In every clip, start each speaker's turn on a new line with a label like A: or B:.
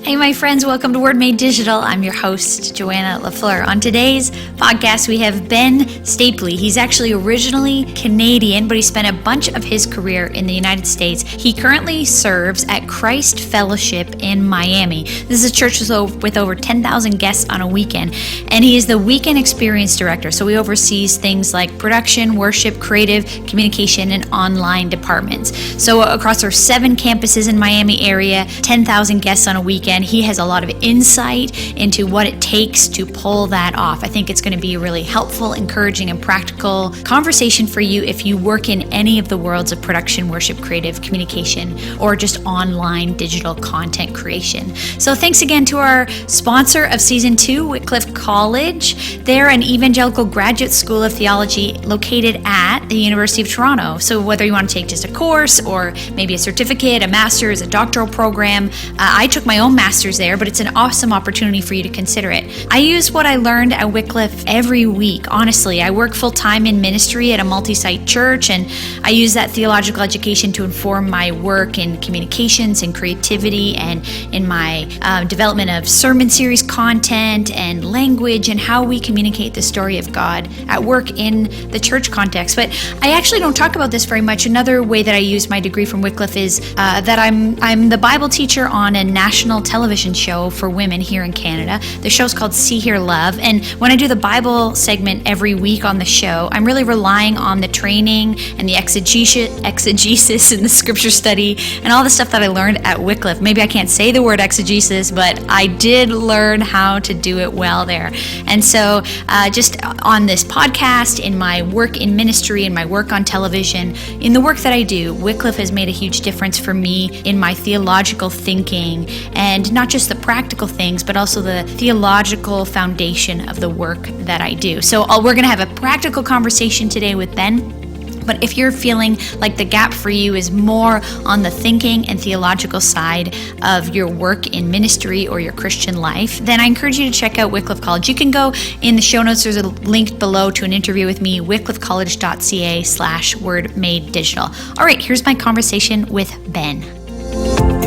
A: Hey, my friends, welcome to Word Made Digital. I'm your host, Joanna LaFleur. On today's podcast, we have Ben Stapley. He's actually originally Canadian, but he spent a bunch of his career in the United States. He currently serves at Christ Fellowship in Miami. This is a church with over 10,000 guests on a weekend, and he is the weekend experience director. So he oversees things like production, worship, creative, communication, and online departments. So across our 7 campuses in Miami area, 10,000 guests on a weekend, he has a lot of insight into what it takes to pull that off. I think it's going to be a really helpful, encouraging, and practical conversation for you if you work in any of the worlds of production, worship, creative, communication, or just online digital content creation. So thanks again to our sponsor of Season 2, Wycliffe College. They're an evangelical graduate school of theology located at the University of Toronto. So whether you want to take just a course or maybe a certificate, a master's, a doctoral program, I took my own master's there, but it's an awesome opportunity for you to consider it. I use what I learned at Wycliffe every week. Honestly, I work full-time in ministry at a multi-site church, and I use that theological education to inform my work in communications and creativity and in my development of sermon series content and language and how we communicate the story of God at work in the church context. But I actually don't talk about this very much. Another way that I use my degree from Wycliffe is that I'm the Bible teacher on a national television show for women here in Canada. The show's called See, Hear, Love. And when I do the Bible segment every week on the show, I'm really relying on the training and the exegesis and the scripture study and all the stuff that I learned at Wycliffe. Maybe I can't say the word exegesis, but I did learn how to do it well there. And so just on this podcast, in my work in ministry, in my work on television, in the work that I do, Wycliffe has made a huge difference for me in my theological thinking, and not just the practical things, but also the theological foundation of the work that I do. So we're going to have a practical conversation today with Ben. But if you're feeling like the gap for you is more on the thinking and theological side of your work in ministry or your Christian life, then I encourage you to check out Wycliffe College. You can go in the show notes. There's a link below to an interview with me, wycliffecollege.ca/wordmadedigital. All right, here's my conversation with Ben.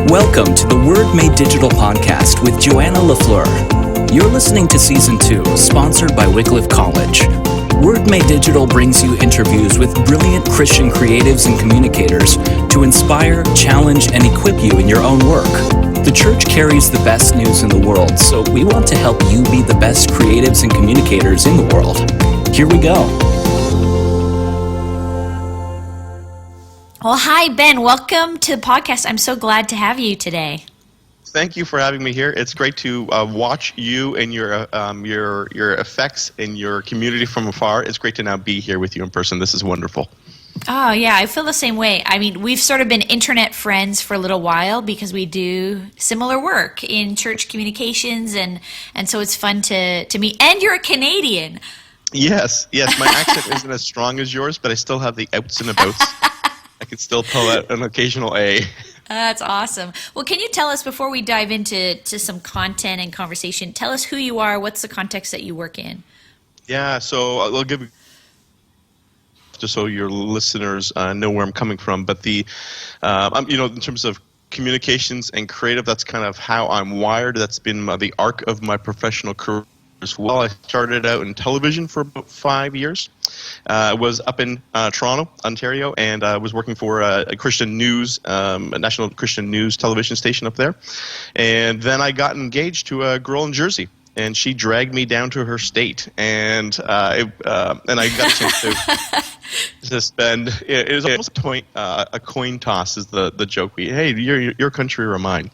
B: Welcome to the Word Made Digital podcast with Joanna LaFleur. You're listening to Season 2, sponsored by Wycliffe College. Word Made Digital brings you interviews with brilliant Christian creatives and communicators to inspire, challenge, and equip you in your own work. The church carries the best news in the world, so we want to help you be the best creatives and communicators in the world. Here we go.
A: Well, hi, Ben. Welcome to the podcast. I'm so glad to have you today.
C: Thank you for having me here. It's great to watch you and your effects in your community from afar. It's great to now be here with you in person. This is wonderful.
A: Oh, yeah, I feel the same way. I mean, we've sort of been internet friends for a little while because we do similar work in church communications, and so it's fun to meet. And you're a Canadian.
C: Yes. My accent isn't as strong as yours, but I still have the outs and abouts. I can still pull out an occasional A.
A: That's awesome. Well, can you tell us, before we dive into some content and conversation, tell us who you are, what's the context that you work in?
C: Yeah, so I'll give, just so your listeners know where I'm coming from, but I'm, in terms of communications and creative, that's kind of how I'm wired. That's been the arc of my professional career as well. I started out in television for about 5 years. I was up in Toronto, Ontario, and I was working for a Christian news, a national Christian news television station up there. And then I got engaged to a girl in Jersey, and she dragged me down to her state, and I got a chance to spend. It was almost a coin toss. Is the joke? Hey, your country or mine?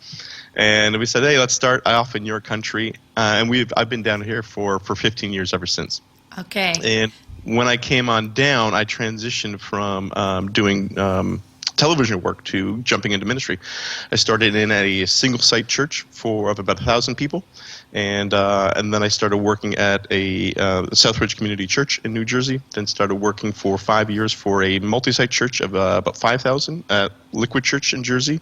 C: And we said, hey, let's start off in your country, and I've been down here for 15 years ever since.
A: Okay.
C: And when I came on down, I transitioned from doing television work to jumping into ministry. I started in a single-site church of about 1,000 people, and then I started working at a Southridge Community Church in New Jersey. Then started working for 5 years for a multi-site church of about 5,000 at Liquid Church in Jersey,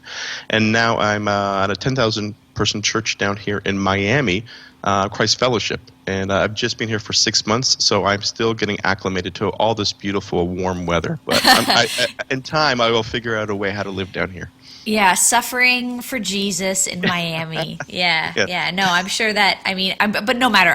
C: and now I'm at a 10,000 person church down here in Miami, Christ Fellowship. And I've just been here for 6 months, so I'm still getting acclimated to all this beautiful warm weather. But in time, I will figure out a way how to live down here.
A: Yeah, suffering for Jesus in Miami. Yeah. No, I'm sure that, but no matter.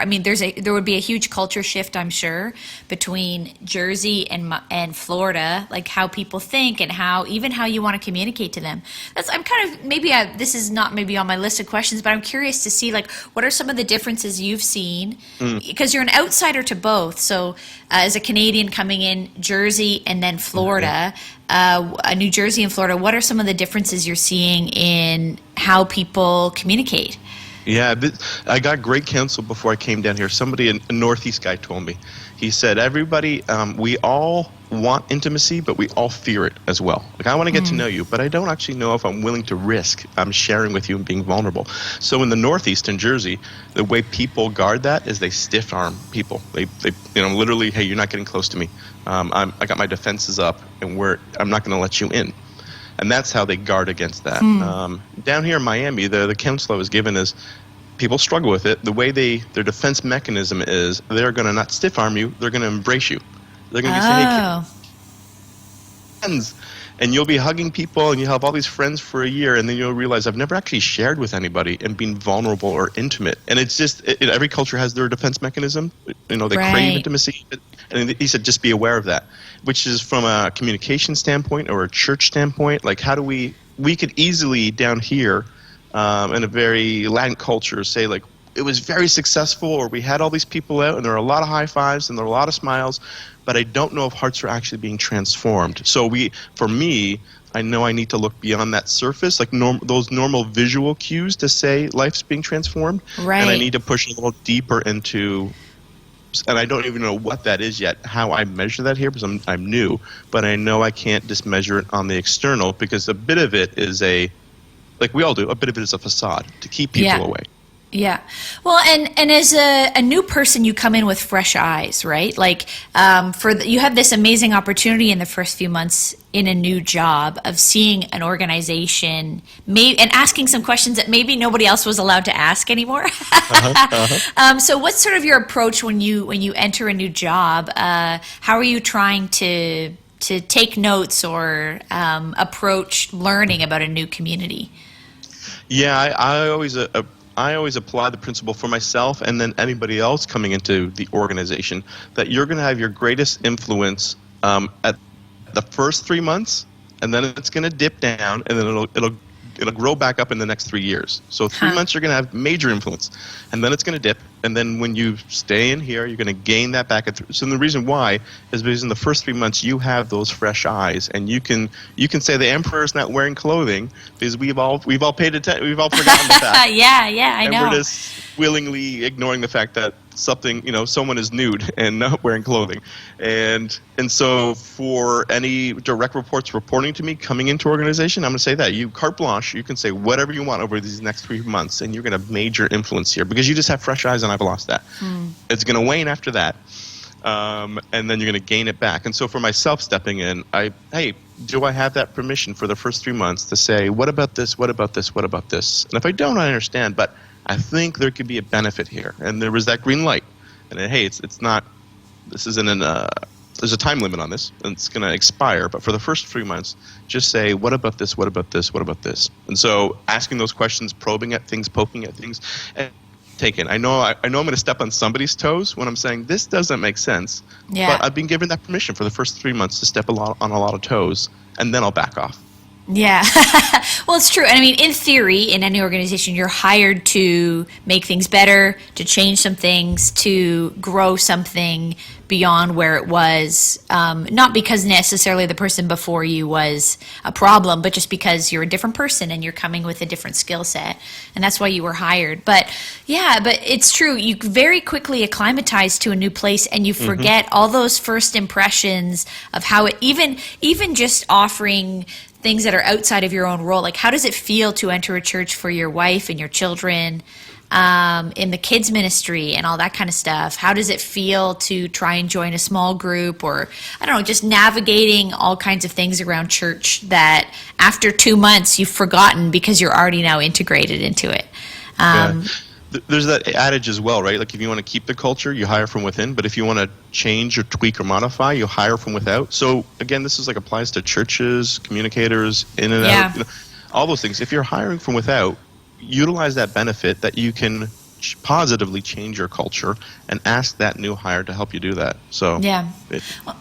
A: There would be a huge culture shift, I'm sure, between Jersey and Florida, like how people think and how you want to communicate to them. This is not maybe on my list of questions, but I'm curious to see, like, what are some of the differences you've seen? Because you're an outsider to both. So as a Canadian coming in, Jersey and then Florida, New Jersey and Florida, what are some of the differences you're seeing in how people communicate?
C: Yeah, I got great counsel before I came down here. Somebody, a Northeast guy, told me. He said, everybody, we all want intimacy, but we all fear it as well. Like, I want to get to know you, but I don't actually know if I'm willing to risk sharing with you and being vulnerable. So in the Northeast, in Jersey, the way people guard that is they stiff arm people. They literally, hey, you're not getting close to me. I got my defenses up, and I'm not going to let you in. And that's how they guard against that. Down here in Miami, the counsel I was given is people struggle with it. The way their defense mechanism is they're going to not stiff arm you, they're going to embrace you. They're going to say, hey, friends. And you'll be hugging people, and you'll have all these friends for a year, and then you'll realize I've never actually shared with anybody and been vulnerable or intimate. And it's just, every culture has their defense mechanism. They crave intimacy. And he said, just be aware of that, which is from a communication standpoint or a church standpoint. Like, how do we could easily down here in a very Latin culture say, like, it was very successful, or we had all these people out and there are a lot of high fives and there are a lot of smiles, but I don't know if hearts are actually being transformed. So for me, I know I need to look beyond that surface, like those normal visual cues to say life's being transformed.
A: Right.
C: And I need to push a little deeper into, and I don't even know what that is yet, how I measure that here, because I'm new, but I know I can't just measure it on the external, because a bit of it is like we all do, a bit of it is a facade to keep people away.
A: Yeah. Well, and as a new person, you come in with fresh eyes, right? Like, you have this amazing opportunity in the first few months in a new job of seeing an organization and asking some questions that maybe nobody else was allowed to ask anymore. So what's sort of your approach when you enter a new job? How are you trying to take notes or approach learning about a new community?
C: Yeah, I always apply the principle for myself and then anybody else coming into the organization that you're going to have your greatest influence at the first 3 months, and then it's going to dip down, and then it'll grow back up in the next 3 years. So 3 months you're going to have major influence, and then it's going to dip, and then when you stay in here, you're going to gain that back. So the reason why is because in the first 3 months you have those fresh eyes, and you can say the emperor's not wearing clothing because we've all paid attention, we've all forgotten the fact.
A: Yeah, I know.
C: And we're just willingly ignoring the fact that someone is nude and not wearing clothing. And so for any direct reports reporting to me coming into organization, I'm going to say that you carte blanche, you can say whatever you want over these next 3 months, and you're going to have major influence here because you just have fresh eyes, and I've lost that. It's going to wane after that. And then you're going to gain it back. And so for myself stepping in, do I have that permission for the first 3 months to say, what about this, what about this, what about this? And if I don't, I understand, but I think there could be a benefit here. And there was that green light. And hey, it's not, this isn't there's a time limit on this, and it's going to expire. But for the first 3 months, just say, what about this, what about this, what about this? And so asking those questions, probing at things, poking at things, and taken. I know I'm going to step on somebody's toes when I'm saying this doesn't make sense. Yeah. But I've been given that permission for the first 3 months to step on a lot of toes, and then I'll back off.
A: Yeah. Well, it's true. And I mean, in theory, in any organization, you're hired to make things better, to change some things, to grow something beyond where it was, not because necessarily the person before you was a problem, but just because you're a different person and you're coming with a different skill set. And that's why you were hired. But yeah, but it's true. You very quickly acclimatize to a new place, and you forget all those first impressions of how it, even just offering things that are outside of your own role. Like, how does it feel to enter a church for your wife and your children, in the kids ministry and all that kind of stuff? How does it feel to try and join a small group, or, I don't know, just navigating all kinds of things around church that after 2 months you've forgotten because you're already now integrated into it?
C: There's that adage as well, right? Like if you want to keep the culture, you hire from within. But if you want to change or tweak or modify, you hire from without. So again, this is like applies to churches, communicators, in and out, all those things. If you're hiring from without, utilize that benefit that you can positively change your culture and ask that new hire to help you do that. So
A: and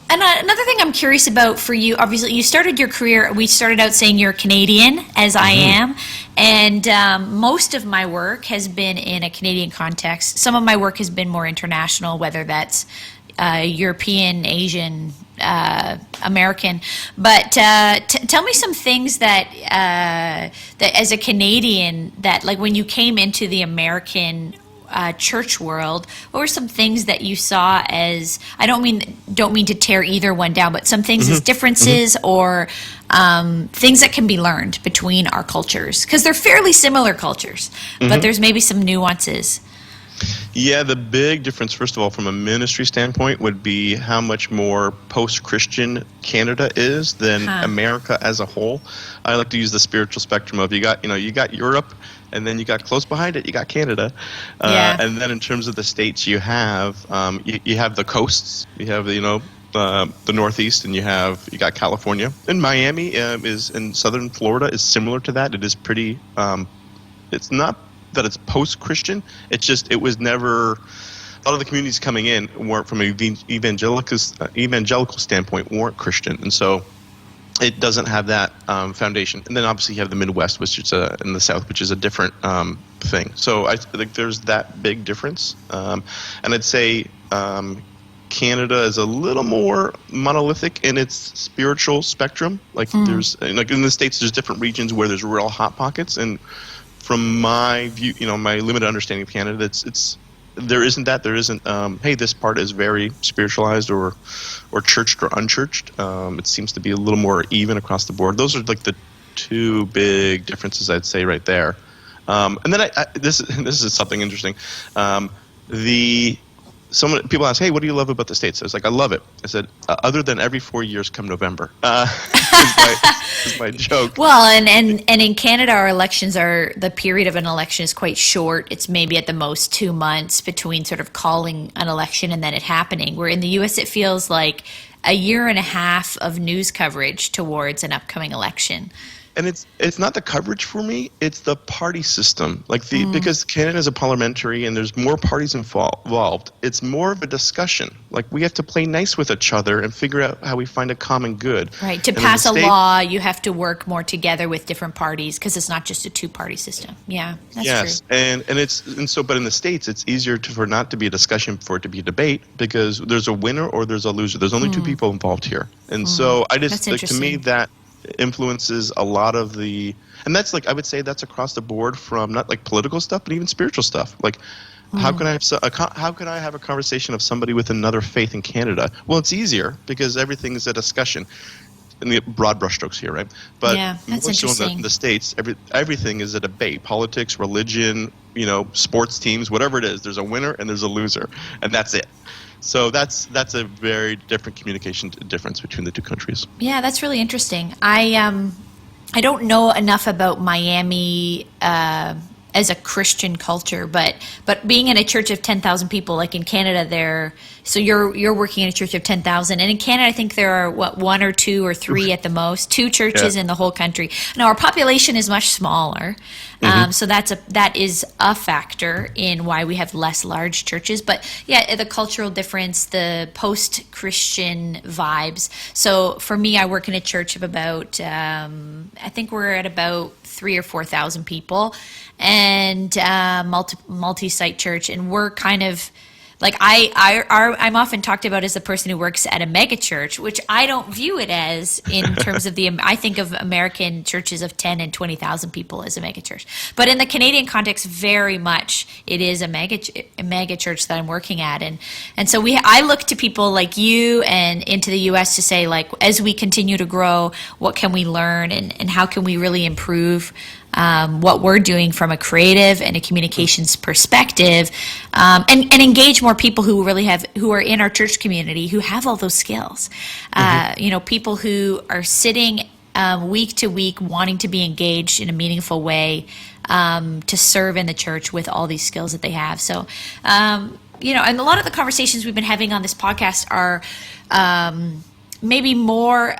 A: another thing I'm curious about for you, obviously you started your career, we started out saying you're Canadian, as I am, and most of my work has been in a Canadian context. Some of my work has been more international, whether that's European, Asian, American. But tell me some things that as a Canadian, that like when you came into the American church world, what were some things that you saw as, I don't mean to tear either one down, but some things as differences or things that can be learned between our cultures? Because they're fairly similar cultures, but there's maybe some nuances.
C: Yeah, the big difference, first of all, from a ministry standpoint, would be how much more post-Christian Canada is than America as a whole. I like to use the spiritual spectrum of you got Europe, and then you got close behind it, you got Canada, and then in terms of the states, you have you have the coasts, you have the Northeast, and you got California, and Miami is in southern Florida is similar to that. It is pretty. It's not that it's post-Christian. It's just it was never. A lot of the communities coming in weren't from an evangelical standpoint weren't Christian, and so it doesn't have that foundation. And then obviously you have the Midwest, which is in the South, which is a different thing. So I think there's that big difference, and I'd say Canada is a little more monolithic in its spiritual spectrum. Like there's like in the States, there's different regions where there's real hot pockets, and from my view, my limited understanding of Canada, there isn't that. There isn't, hey, this part is very spiritualized or churched or unchurched. It seems to be a little more even across the board. Those are like the two big differences I'd say right there. And then this is something interesting. People ask, hey, what do you love about the States? I was like, I love it. I said, other than every 4 years come November. Is my joke.
A: Well, and in Canada, our elections the period of an election is quite short. It's maybe at the most 2 months between sort of calling an election and then it happening. Where in the U.S., it feels like a year and a half of news coverage towards an upcoming election.
C: And it's not the coverage for me, it's the party system. Like because Canada is a parliamentary and there's more parties involved, it's more of a discussion. Like we have to play nice with each other and figure out how we find a common good.
A: Right. To pass a law, you have to work more together with different parties because it's not just a two-party system. Yeah, that's true. But in the States, it's easier for not to be a discussion, for it to be a debate, because there's a winner or there's a loser. There's only two people involved here. And so I just, like, to me, that influences a lot of and that's like, I would say that's across the board, from not like political stuff, but even spiritual stuff. Like, how can I have a conversation of somebody with another faith in Canada? Well, it's easier because everything is a discussion. In the broad brushstrokes here, right? But that's interesting.
C: In the States, everything is a debate. Politics, religion, sports teams, whatever it is. There's a winner and there's a loser, and that's it. So that's a very different communication difference between the two countries.
A: Yeah, that's really interesting. I don't know enough about Miami as a Christian culture, but being in a church of 10,000 people, like in Canada, so you're working in a church of 10,000, and in Canada, I think there are one or two or three at the most, two churches in the whole country. Now our population is much smaller, so that is a factor in why we have less large churches. But yeah, the cultural difference, the post-Christian vibes. So for me, I work in a church of about I think we're at about 3,000 or 4,000 people, and multi-site church, and we're kind of like I'm often talked about as the person who works at a mega church, which I don't view it as in terms of I think of American churches of 10 and 20,000 people as a mega church. But in the Canadian context, very much it is a mega church that I'm working at. And so I look to people like you and into the US to say, like, as we continue to grow, what can we learn and how can we really improve what we're doing from a creative and a communications perspective, and engage more people who are in our church community who have all those skills. People who are sitting week to week, wanting to be engaged in a meaningful way, to serve in the church with all these skills that they have. So, and a lot of the conversations we've been having on this podcast are maybe more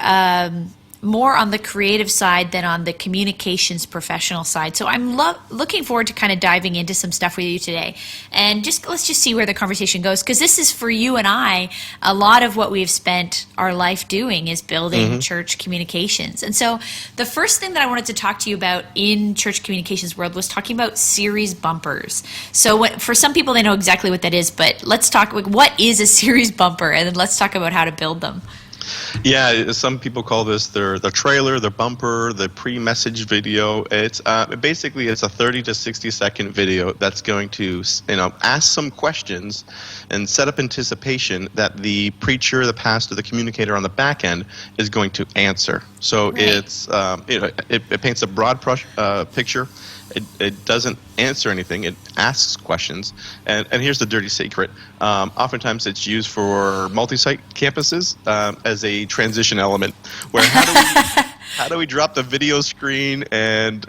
A: on the creative side than on the communications professional side. So I'm looking forward to kind of diving into some stuff with you today. And let's just see where the conversation goes, because this is for you and I. A lot of what we've spent our life doing is building church communications. And so the first thing that I wanted to talk to you about in church communications world was talking about series bumpers. So for some people, they know exactly what that is, but let's talk, what is a series bumper? And then let's talk about how to build them.
C: Yeah, some people call this the trailer, the bumper, the pre-message video. It's basically it's a 30 to 60 second video that's going to ask some questions and set up anticipation that the preacher, the pastor, the communicator on the back end is going to answer. So It's it paints a broad picture. It doesn't answer anything. It asks questions. And here's the dirty secret. Oftentimes it's used for multi-site campuses as a transition element. Where how do we drop the video screen and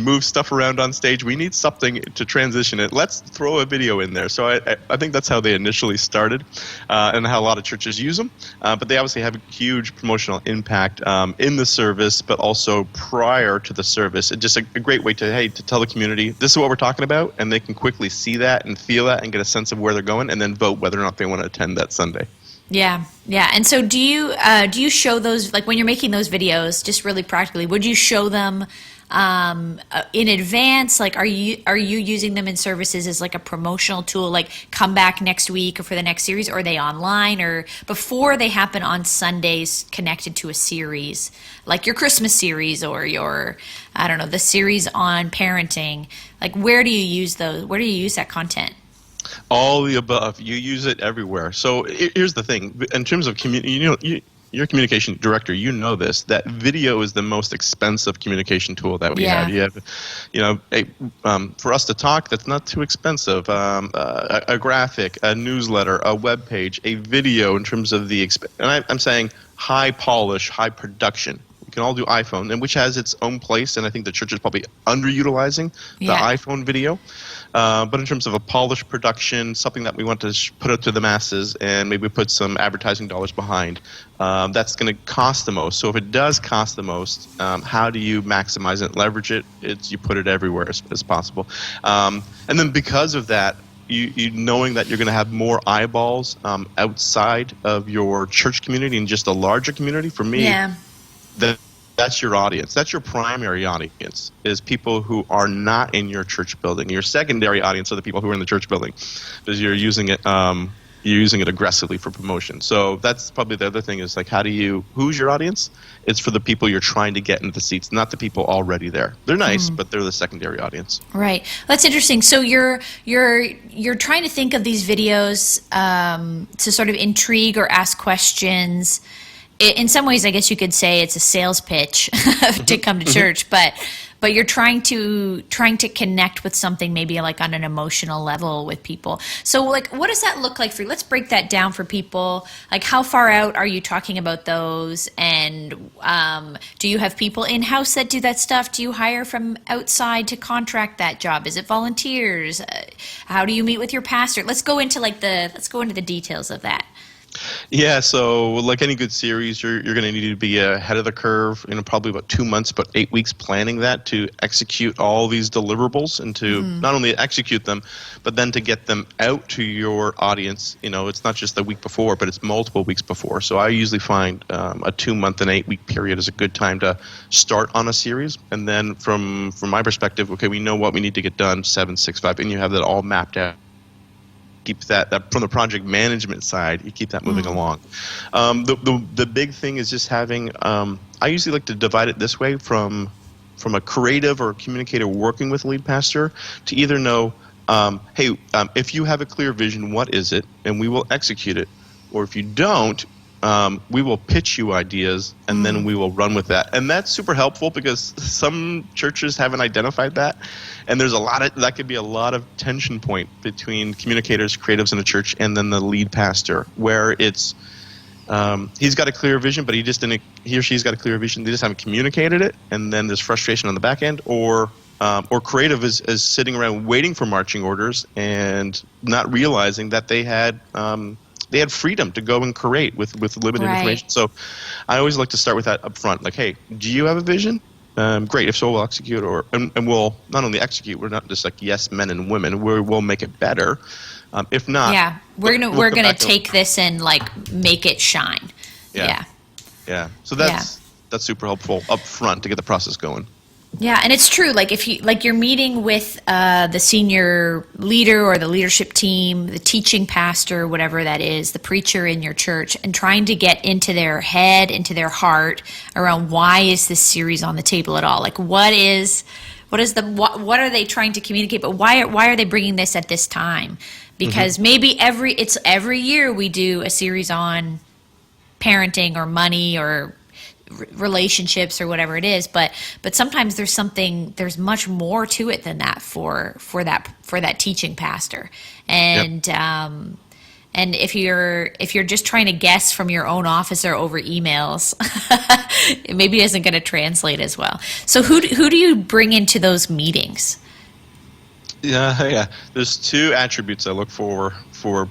C: move stuff around on stage? We need something to transition it. Let's throw a video in there. So I think that's how they initially started, and how a lot of churches use them. But they obviously have a huge promotional impact in the service, but also prior to the service. It's just a great way to tell the community, this is what we're talking about, and they can quickly see that and feel that and get a sense of where they're going, and then vote whether or not they want to attend that Sunday.
A: Yeah. And so do you show those, like when you're making those videos, just really practically, would you show them in advance? Like, are you using them in services as like a promotional tool, like come back next week or for the next series, or are they online, or before they happen on Sundays connected to a series, like your Christmas series or your, I don't know, the series on parenting? Like, where do you use those? Where do you use that content?
C: All the above. You use it everywhere. So here's the thing. In terms of you're a communication director, you know this, that video is the most expensive communication tool that we have. You have, for us to talk, that's not too expensive. A graphic, a newsletter, a web page, a video in terms of and I'm saying high polish, high production. We can all do iPhone, and which has its own place, and I think the church is probably underutilizing the iPhone video. But in terms of a polished production, something that we want to put out to the masses and maybe put some advertising dollars behind, that's going to cost the most. So if it does cost the most, how do you maximize it, leverage it? You put it everywhere as possible. And then because of that, you knowing that you're going to have more eyeballs outside of your church community and just a larger community, for me, that's your audience. That's your primary audience, is people who are not in your church building. Your secondary audience are the people who are in the church building, because you're using it aggressively for promotion. So that's probably the other thing, is like, who's your audience? It's for the people you're trying to get into the seats, not the people already there. They're nice, but they're the secondary audience. Right.
A: That's interesting. So you're trying to think of these videos to sort of intrigue or ask questions. In some ways, I guess you could say it's a sales pitch to come to church, but you're trying to connect with something maybe like on an emotional level with people. So like, what does that look like for you? Let's break that down for people. Like, how far out are you talking about those? And do you have people in-house that do that stuff? Do you hire from outside to contract that job? Is it volunteers? How do you meet with your pastor? Let's go into the details of that.
C: Yeah, so like any good series, you're going to need to be ahead of the curve, probably about 2 months, about 8 weeks planning that to execute all these deliverables and to not only execute them, but then to get them out to your audience. It's not just the week before, but it's multiple weeks before. So I usually find a 2 month and 8 week period is a good time to start on a series. And then from my perspective, okay, we know what we need to get done, 7, 6, 5, and you have that all mapped out. Keep that from the project management side, you keep that moving along. The big thing is just having, I usually like to divide it this way, from a creative or communicator working with a lead pastor, to either know, if you have a clear vision, what is it? And we will execute it. Or if you don't, we will pitch you ideas, and then we will run with that. And that's super helpful, because some churches haven't identified that. And there's that could be a lot of tension point between communicators, creatives in a church, and then the lead pastor, where it's, he's got a clear vision, but he or she's got a clear vision. They just haven't communicated it, and then there's frustration on the back end, or creative is sitting around waiting for marching orders and not realizing that they had freedom to go and create with limited information. So I always like to start with that up front. Like, hey, do you have a vision? Great. If so, we'll execute, and we'll not only execute. We're not just like yes men and women. We'll make it better. If not,
A: we're gonna take this and like make it shine. Yeah.
C: So that's super helpful up front to get the process going.
A: Yeah, and it's true. Like if you're meeting with the senior leader or the leadership team, the teaching pastor, whatever that is, the preacher in your church, and trying to get into their head, into their heart around why is this series on the table at all? Like what are they trying to communicate? But why are they bringing this at this time? Because maybe every year we do a series on parenting or money or relationships or whatever it is, but sometimes there's much more to it than that for that teaching pastor. And and if you're just trying to guess from your own office or over emails, it maybe isn't going to translate as well. So who do you bring into those meetings?
C: Yeah. There's two attributes I look for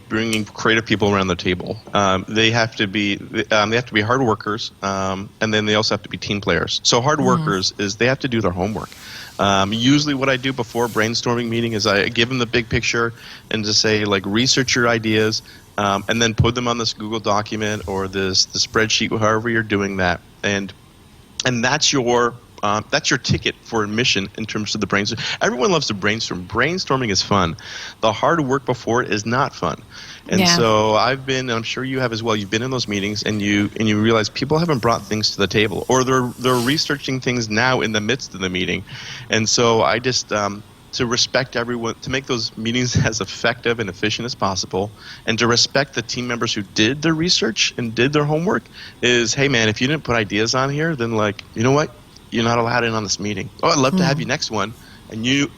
C: bringing creative people around the table. They have to be hard workers, and then they also have to be team players. So hard workers is they have to do their homework. Usually what I do before a brainstorming meeting is I give them the big picture and just say, like, research your ideas, and then put them on this Google document or the spreadsheet, however you're doing that. And that's your ticket for admission in terms of the brainstorm. Everyone loves to brainstorm. Brainstorming is fun. The hard work before it is not fun. And so I've been, and I'm sure you have as well, you've been in those meetings and you realize people haven't brought things to the table, or they're researching things now in the midst of the meeting. And so I just, to respect everyone, to make those meetings as effective and efficient as possible, and to respect the team members who did their research and did their homework, is, hey man, if you didn't put ideas on here, then, like, you know what? You're not allowed in on this meeting. Oh, I'd love to have you next one. And you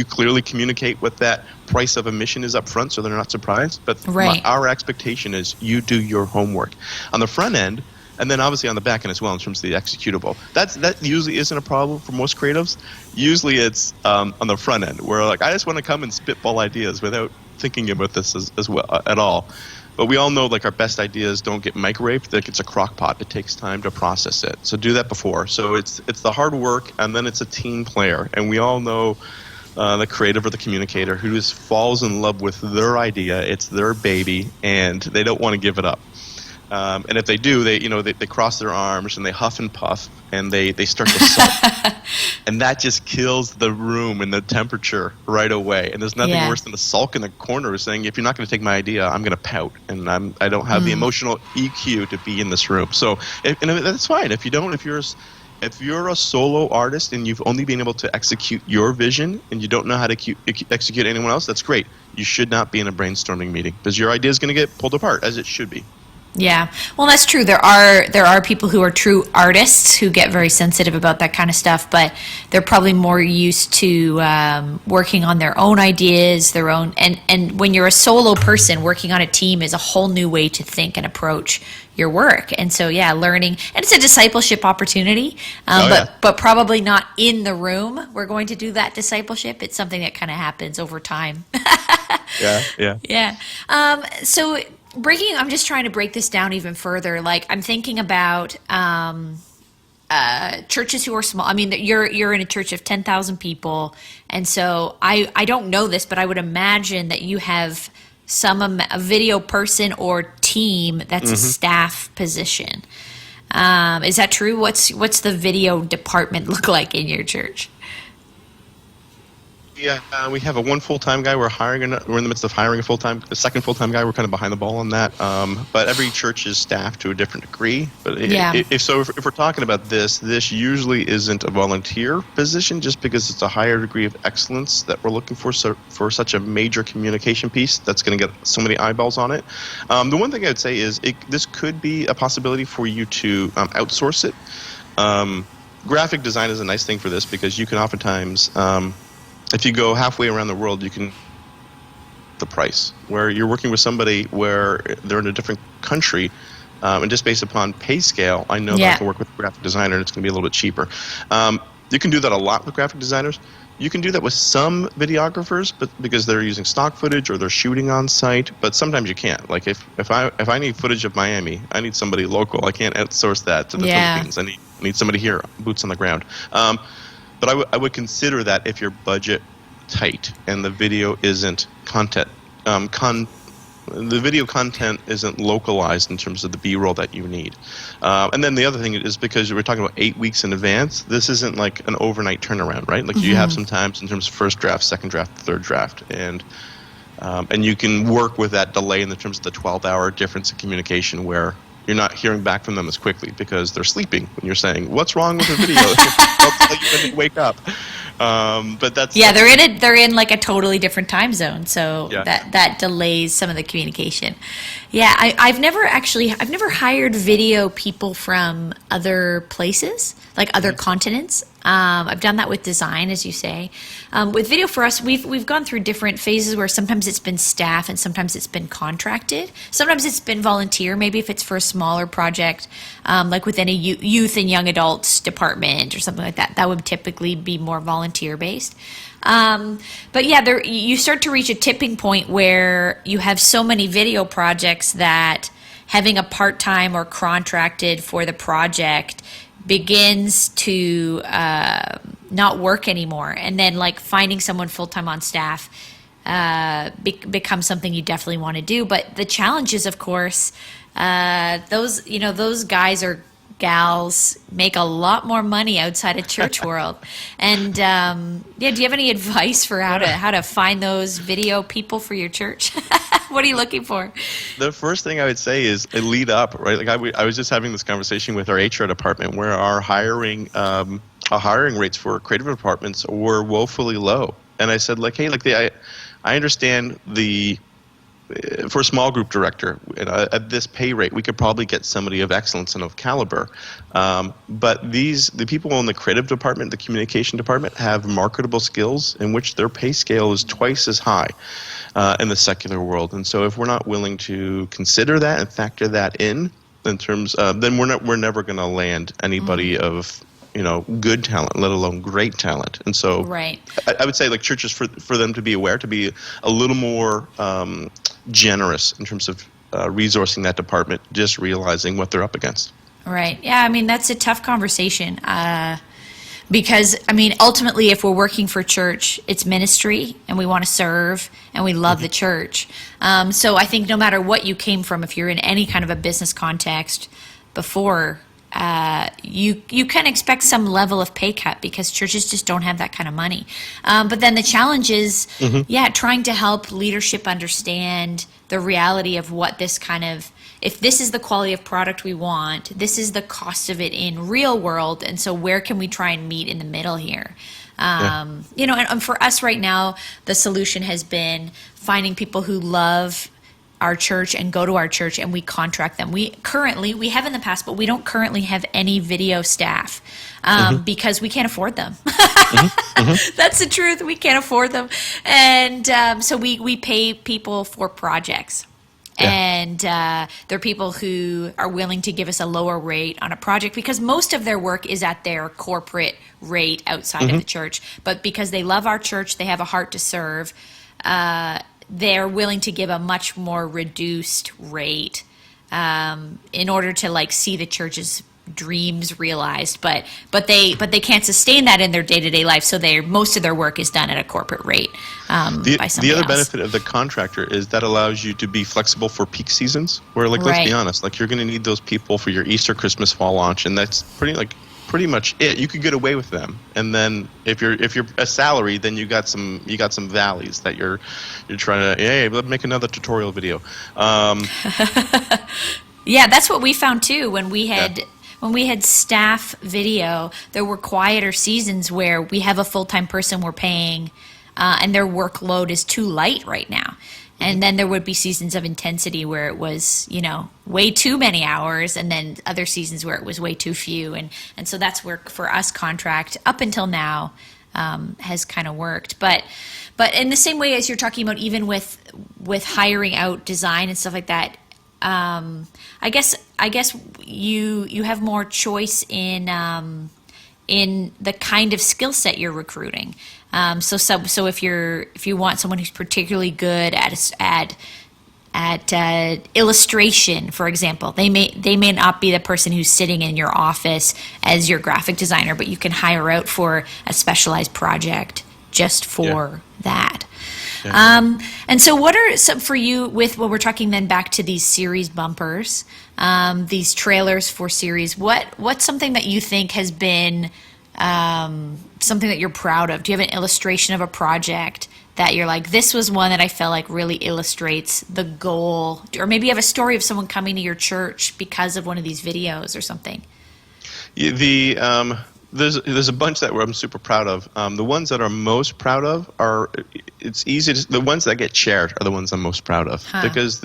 C: clearly communicate what that price of admission is up front, so they're not surprised. But our expectation is you do your homework on the front end, and then obviously on the back end as well in terms of the executable. That usually isn't a problem for most creatives. Usually it's on the front end where, like, I just want to come and spitball ideas without thinking about this as well at all. But we all know, like, our best ideas don't get microwaved. Like, it's a crock pot. It takes time to process it. So do that before. So it's the hard work, and then it's a team player. And we all know the creative or the communicator who just falls in love with their idea. It's their baby, and they don't want to give it up. And if they do, they cross their arms and they huff and puff and they start to sulk. And that just kills the room and the temperature right away. And there's nothing worse than a sulk in the corner saying, if you're not going to take my idea, I'm going to pout. And I don't have the emotional EQ to be in this room. So and that's fine. If you're a solo artist and you've only been able to execute your vision and you don't know how to execute anyone else, that's great. You should not be in a brainstorming meeting because your idea is going to get pulled apart, as it should be.
A: Yeah, well, that's true. There are people who are true artists who get very sensitive about that kind of stuff, but they're probably more used to working on their own ideas, their own. And when you're a solo person, working on a team is a whole new way to think and approach your work. And so, learning, and it's a discipleship opportunity, but probably not in the room. We're going to do that discipleship. It's something that kind of happens over time. Yeah. So. I'm just trying to break this down even further. Like, I'm thinking about churches who are small. I mean, you're in a church of 10,000 people, and so I don't know this, but I would imagine that you have a video person or team that's a staff position. Is that true? What's the video department look like in your church?
C: Yeah, we have one full-time guy. We're in the midst of hiring a second full-time guy. We're kind of behind the ball on that. But every church is staffed to a different degree. But if we're talking about this usually isn't a volunteer position, just because it's a higher degree of excellence that we're looking for such a major communication piece that's going to get so many eyeballs on it. The one thing I would say is this could be a possibility for you to outsource it. Graphic design is a nice thing for this because you can oftentimes if you go halfway around the world, you can the price where you're working with somebody where they're in a different country. And just based upon pay scale, I know that I can work with a graphic designer and it's going to be a little bit cheaper. You can do that a lot with graphic designers. You can do that with some videographers, but because they're using stock footage or they're shooting on site. But sometimes you can't. Like if I need footage of Miami, I need somebody local. I can't outsource that to the Philippines. I need somebody here, boots on the ground. But I would consider that if your budget tight and the video isn't the video content isn't localized in terms of the B-roll that you need. And then the other thing is, because we're talking about 8 weeks in advance, this isn't like an overnight turnaround, right? Like you have some times in terms of first draft, second draft, third draft, and you can work with that delay in the terms of the 12-hour difference in communication, where you're not hearing back from them as quickly because they're sleeping when you're saying, "What's wrong with the video?" They'll tell you when they wake up. But
A: they're in like a totally different time zone, so that delays some of the communication. I've never hired video people from other places, like other continents. I've done that with design, as you say. With video for us, we've gone through different phases where sometimes it's been staff and sometimes it's been contracted. Sometimes it's been volunteer, maybe if it's for a smaller project, like within a youth and young adults department or something like that. That would typically be more volunteer based. But you start to reach a tipping point where you have so many video projects that having a part-time or contracted for the project begins to not work anymore, and then like finding someone full-time on staff becomes something you definitely want to do. But the challenge is, of course, those guys or gals make a lot more money outside of church world. And do you have any advice for how to find those video people for your church? What are you looking for?
C: The first thing I would say is a lead up, right? Like I was just having this conversation with our HR department, where our hiring rates for creative departments were woefully low. And I said, like, hey, like I understand for a small group director, at this pay rate, we could probably get somebody of excellence and of caliber. But the people in the creative department, the communication department, have marketable skills in which their pay scale is twice as high in the secular world. And so if we're not willing to consider that and factor that in terms of, then we're never going to land anybody of good talent, let alone great talent. And so I would say, like, churches, for them to be aware, to be a little more generous in terms of resourcing that department, just realizing what they're up against.
A: Right. Yeah, I mean, that's a tough conversation because, I mean, ultimately, if we're working for church, it's ministry and we want to serve and we love the church. So I think no matter what you came from, if you're in any kind of a business context before, you can expect some level of pay cut because churches just don't have that kind of money. But then the challenge is, trying to help leadership understand the reality of what this kind of, if this is the quality of product we want, this is the cost of it in real world. And so where can we try and meet in the middle here? And for us right now, the solution has been finding people who love our church and go to our church, and we contract them. We have in the past, but we don't currently have any video staff because we can't afford them. That's the truth. We can't afford them. And so we pay people for projects. And they're people who are willing to give us a lower rate on a project because most of their work is at their corporate rate outside of the church. But because they love our church, they have a heart to serve, they're willing to give a much more reduced rate in order to like see the church's dreams realized, but they can't sustain that in their day-to-day life, so most of their work is done at a corporate rate by somebody
C: The other
A: else.
C: benefit of the contractor is that allows you to be flexible for peak seasons, where, like, let's be honest, like, you're going to need those people for your Easter, Christmas, fall launch, and that's pretty much it. You could get away with them, and then if you're a salary, then you got some valleys that you're trying to, hey, let's make another tutorial video.
A: Yeah, that's what we found too when we had staff video. There were quieter seasons where we have a full-time person we're paying, and their workload is too light right now. And then there would be seasons of intensity where it was, way too many hours, and then other seasons where it was way too few. And so that's where, for us, contract up until now has kind of worked. But in the same way as you're talking about, even with hiring out design and stuff like that, I guess you have more choice in the kind of skill set you're recruiting. So if you want someone who's particularly good at illustration, for example, they may not be the person who's sitting in your office as your graphic designer, but you can hire out for a specialized project just for that. Yeah. And so what are some for you with we're talking then back to these series bumpers, these trailers for series, what's something that you think has been something that you're proud of? Do you have an illustration of a project that you're like, this was one that I felt like really illustrates the goal? Or maybe you have a story of someone coming to your church because of one of these videos or something.
C: Yeah, there's a bunch that I'm super proud of. The ones that I'm most proud of are, it's easy to, the ones that get shared are the ones I'm most proud of, because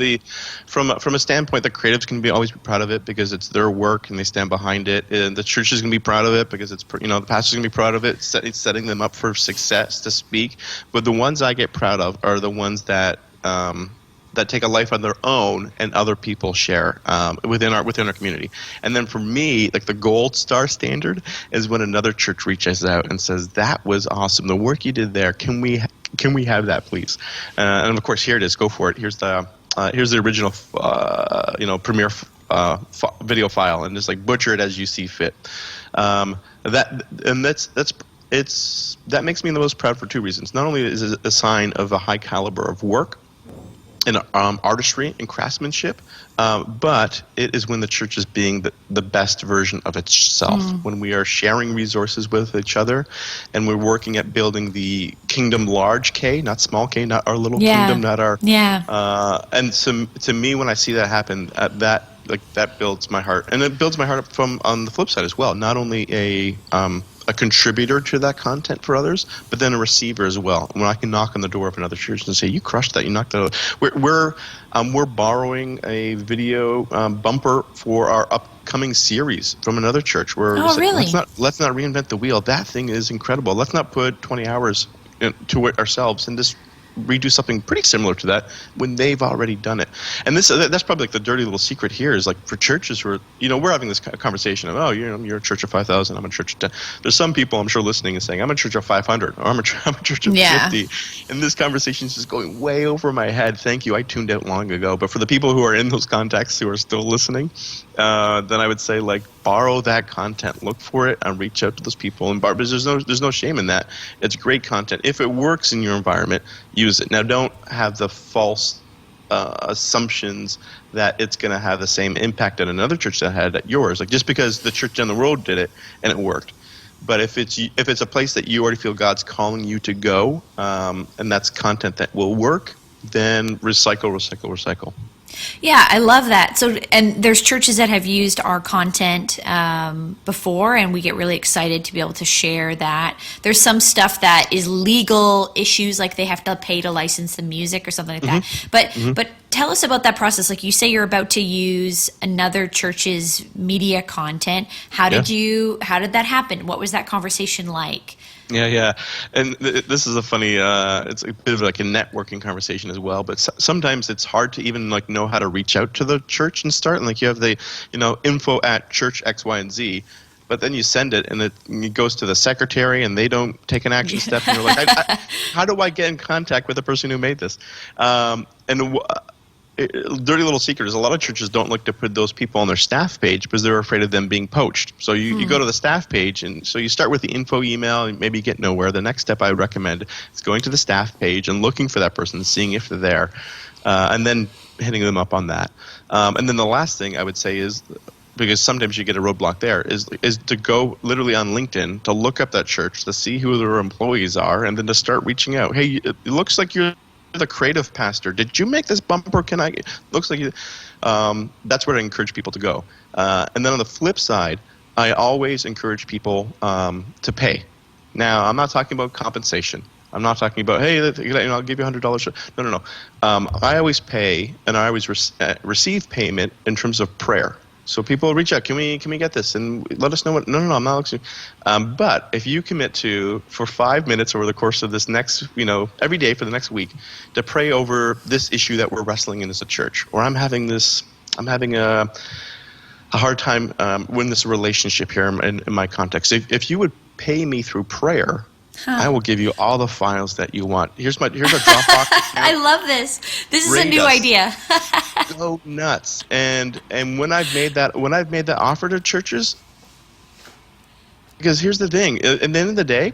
C: from a standpoint, the creatives can always be proud of it because it's their work and they stand behind it, and the church is going to be proud of it because it's, the pastor's going to be proud of it. It's setting them up for success to speak. But the ones I get proud of are the ones that that take a life on their own and other people share within our community. And then for me, like the gold star standard is when another church reaches out and says, "That was awesome. The work you did there. Can we have that, please?" And of course, here it is. Go for it. Here's the original Premiere video file, and just like butcher it as you see fit. That makes me the most proud for two reasons. Not only is it a sign of a high caliber of work in artistry and craftsmanship, but it is when the church is being the best version of itself, when we are sharing resources with each other, and we're working at building the kingdom large K, not small K, not our little kingdom, not our... And to me, when I see that happen, that builds my heart. And it builds my heart up from on the flip side as well, not only a contributor to that content for others, but then a receiver as well. When I can knock on the door of another church and say, "You crushed that. You knocked that out." We're borrowing a video bumper for our upcoming series from another church.
A: Really?
C: Let's not reinvent the wheel. That thing is incredible. Let's not put 20 hours to it ourselves and just redo something pretty similar to that when they've already done it. And that's probably like the dirty little secret here is like for churches who are, we're having this conversation of, you're a church of 5,000, I'm a church of 10. There's some people I'm sure listening and saying, I'm a church of 500, or I'm a church of 50. And this conversation is just going way over my head. Thank you. I tuned out long ago. But for the people who are in those contexts who are still listening, then I would say borrow that content, look for it, and reach out to those people. And because there's no shame in that. It's great content. If it works in your environment, use it. Now, don't have the false assumptions that it's going to have the same impact at another church that had at yours. Like just because the church down the road did it and it worked. But if it's a place that you already feel God's calling you to go, and that's content that will work, then recycle.
A: Yeah, I love that. So, and there's churches that have used our content before, and we get really excited to be able to share that. There's some stuff that is legal issues, like they have to pay to license the music or something like that. But tell us about that process. Like you say, you're about to use another church's media content. How did that happen? What was that conversation like?
C: Yeah. And this is a funny, it's a bit of like a networking conversation as well, but sometimes it's hard to even know how to reach out to the church and start. And you have the, info at church X, Y, and Z, but then you send it and it goes to the secretary and they don't take an action step. And you're like, how do I get in contact with the person who made this? Dirty little secret is a lot of churches don't like to put those people on their staff page because they're afraid of them being poached. So you go to the staff page, and so you start with the info email and maybe get nowhere. The next step I would recommend is going to the staff page and looking for that person, seeing if they're there, and then hitting them up on that. And then the last thing I would say is, because sometimes you get a roadblock there, is to go literally on LinkedIn to look up that church, to see who their employees are, and then to start reaching out. Hey, it looks like you're the creative pastor. Did you make this bumper? Looks like you. That's where I encourage people to go. And then on the flip side, I always encourage people to pay. Now, I'm not talking about compensation. I'm not talking about, hey, I'll give you $100. No. I always pay, and I always receive payment in terms of prayer. So people reach out, can we get this? And let us know what, no, I'm not listening. But if you commit for 5 minutes over the course of this next, every day for the next week, to pray over this issue that we're wrestling in as a church, or I'm having this I'm having a hard time with this relationship here in my context. If you would pay me through prayer, I will give you all the files that you want. Here's our Dropbox account.
A: I love this. This is a
C: Rate
A: new
C: us.
A: idea.
C: Go nuts. And when I've made that offer to churches, because here's the thing, at the end of the day,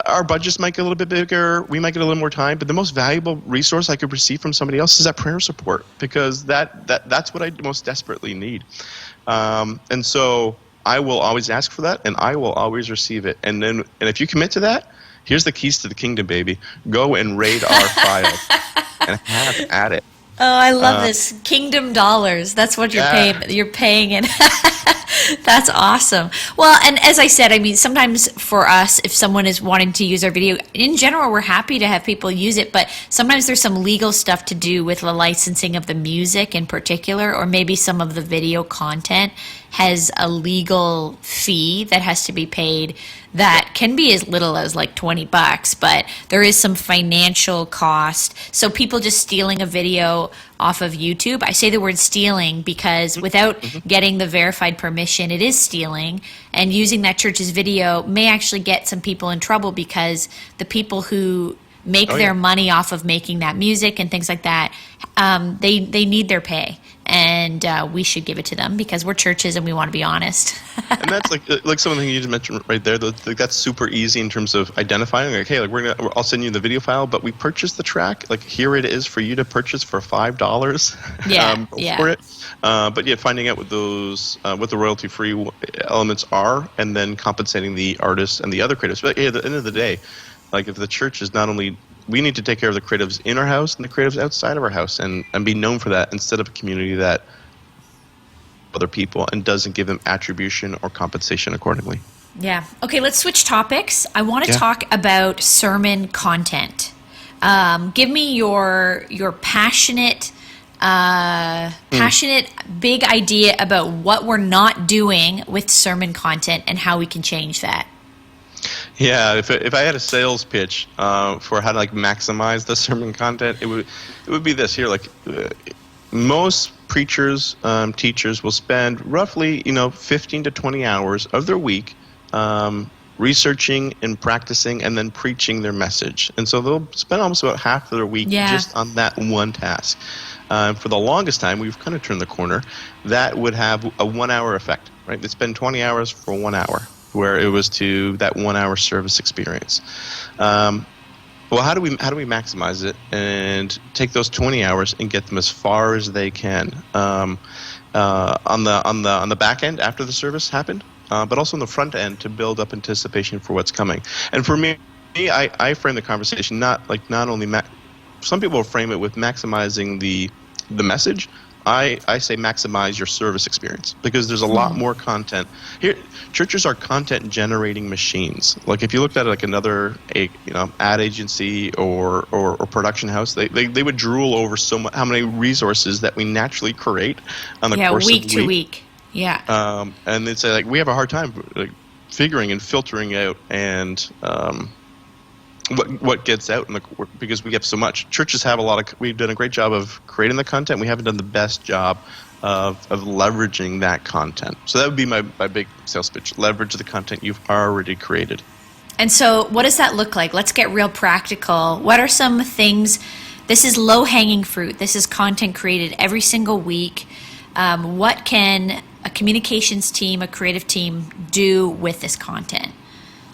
C: our budgets might get a little bit bigger, we might get a little more time, but the most valuable resource I could receive from somebody else is that prayer support, because that's what I most desperately need. And so I will always ask for that, and I will always receive it. And if you commit to that, here's the keys to the kingdom, baby. Go and raid our files and have at it.
A: Oh, I love this. Kingdom dollars. That's what you're paying. You're paying it. That's awesome. Well, and as I said, I mean, sometimes for us, if someone is wanting to use our video, in general, we're happy to have people use it, but sometimes there's some legal stuff to do with the licensing of the music in particular, or maybe some of the video content has a legal fee that has to be paid that can be as little as like $20, but there is some financial cost. So people just stealing a video off of YouTube, I say the word stealing because without getting the verified permission, it is stealing, and using that church's video may actually get some people in trouble because the people who make their money off of making that music and things like that, they need their pay. And we should give it to them because we're churches and we want to be honest.
C: And that's like something you just mentioned right there. That's super easy in terms of identifying. Like, hey, I'll send you the video file, but we purchased the track. Like, here it is for you to purchase for $5.
A: Yeah,
C: for it. But yeah, finding out what those what the royalty-free elements are, and then compensating the artists and the other creatives. But yeah, at the end of the day, like if the church is not only, we need to take care of the creatives in our house and the creatives outside of our house, and be known for that instead of a community that other people and doesn't give them attribution or compensation accordingly.
A: Yeah. Okay, let's switch topics. I want to talk about sermon content. Give me your passionate big idea about what we're not doing with sermon content and how we can change that.
C: Yeah, if I had a sales pitch for how to maximize the sermon content, it would be this here. Most preachers, teachers will spend roughly 15 to 20 hours of their week researching and practicing and then preaching their message, and so they'll spend almost about half of their week just on that one task. For the longest time, we've kind of turned the corner. That would have a 1 hour effect, right? They spend 20 hours for 1 hour. Where it was to that 1 hour service experience. Well, how do we maximize it and take those 20 hours and get them as far as they can on the back end after the service happened, but also on the front end to build up anticipation for what's coming. And for me, I frame the conversation not only some people frame it with maximizing the message. I say maximize your service experience because there's a lot more content. Here, churches are content generating machines. Like if you looked at another ad agency or production house, they would drool over how many resources that we naturally create on the course
A: week
C: of
A: to week. Yeah.
C: And they'd say we have a hard time figuring and filtering out and what gets out because we have so much. Churches have we've done a great job of creating the content. We haven't done the best job of leveraging that content. So that would be my big sales pitch. Leverage the content you've already created.
A: And so what does that look like? Let's get real practical. What are some things? This is low-hanging fruit. This is content created every single week. What can a communications team, a creative team do with this content?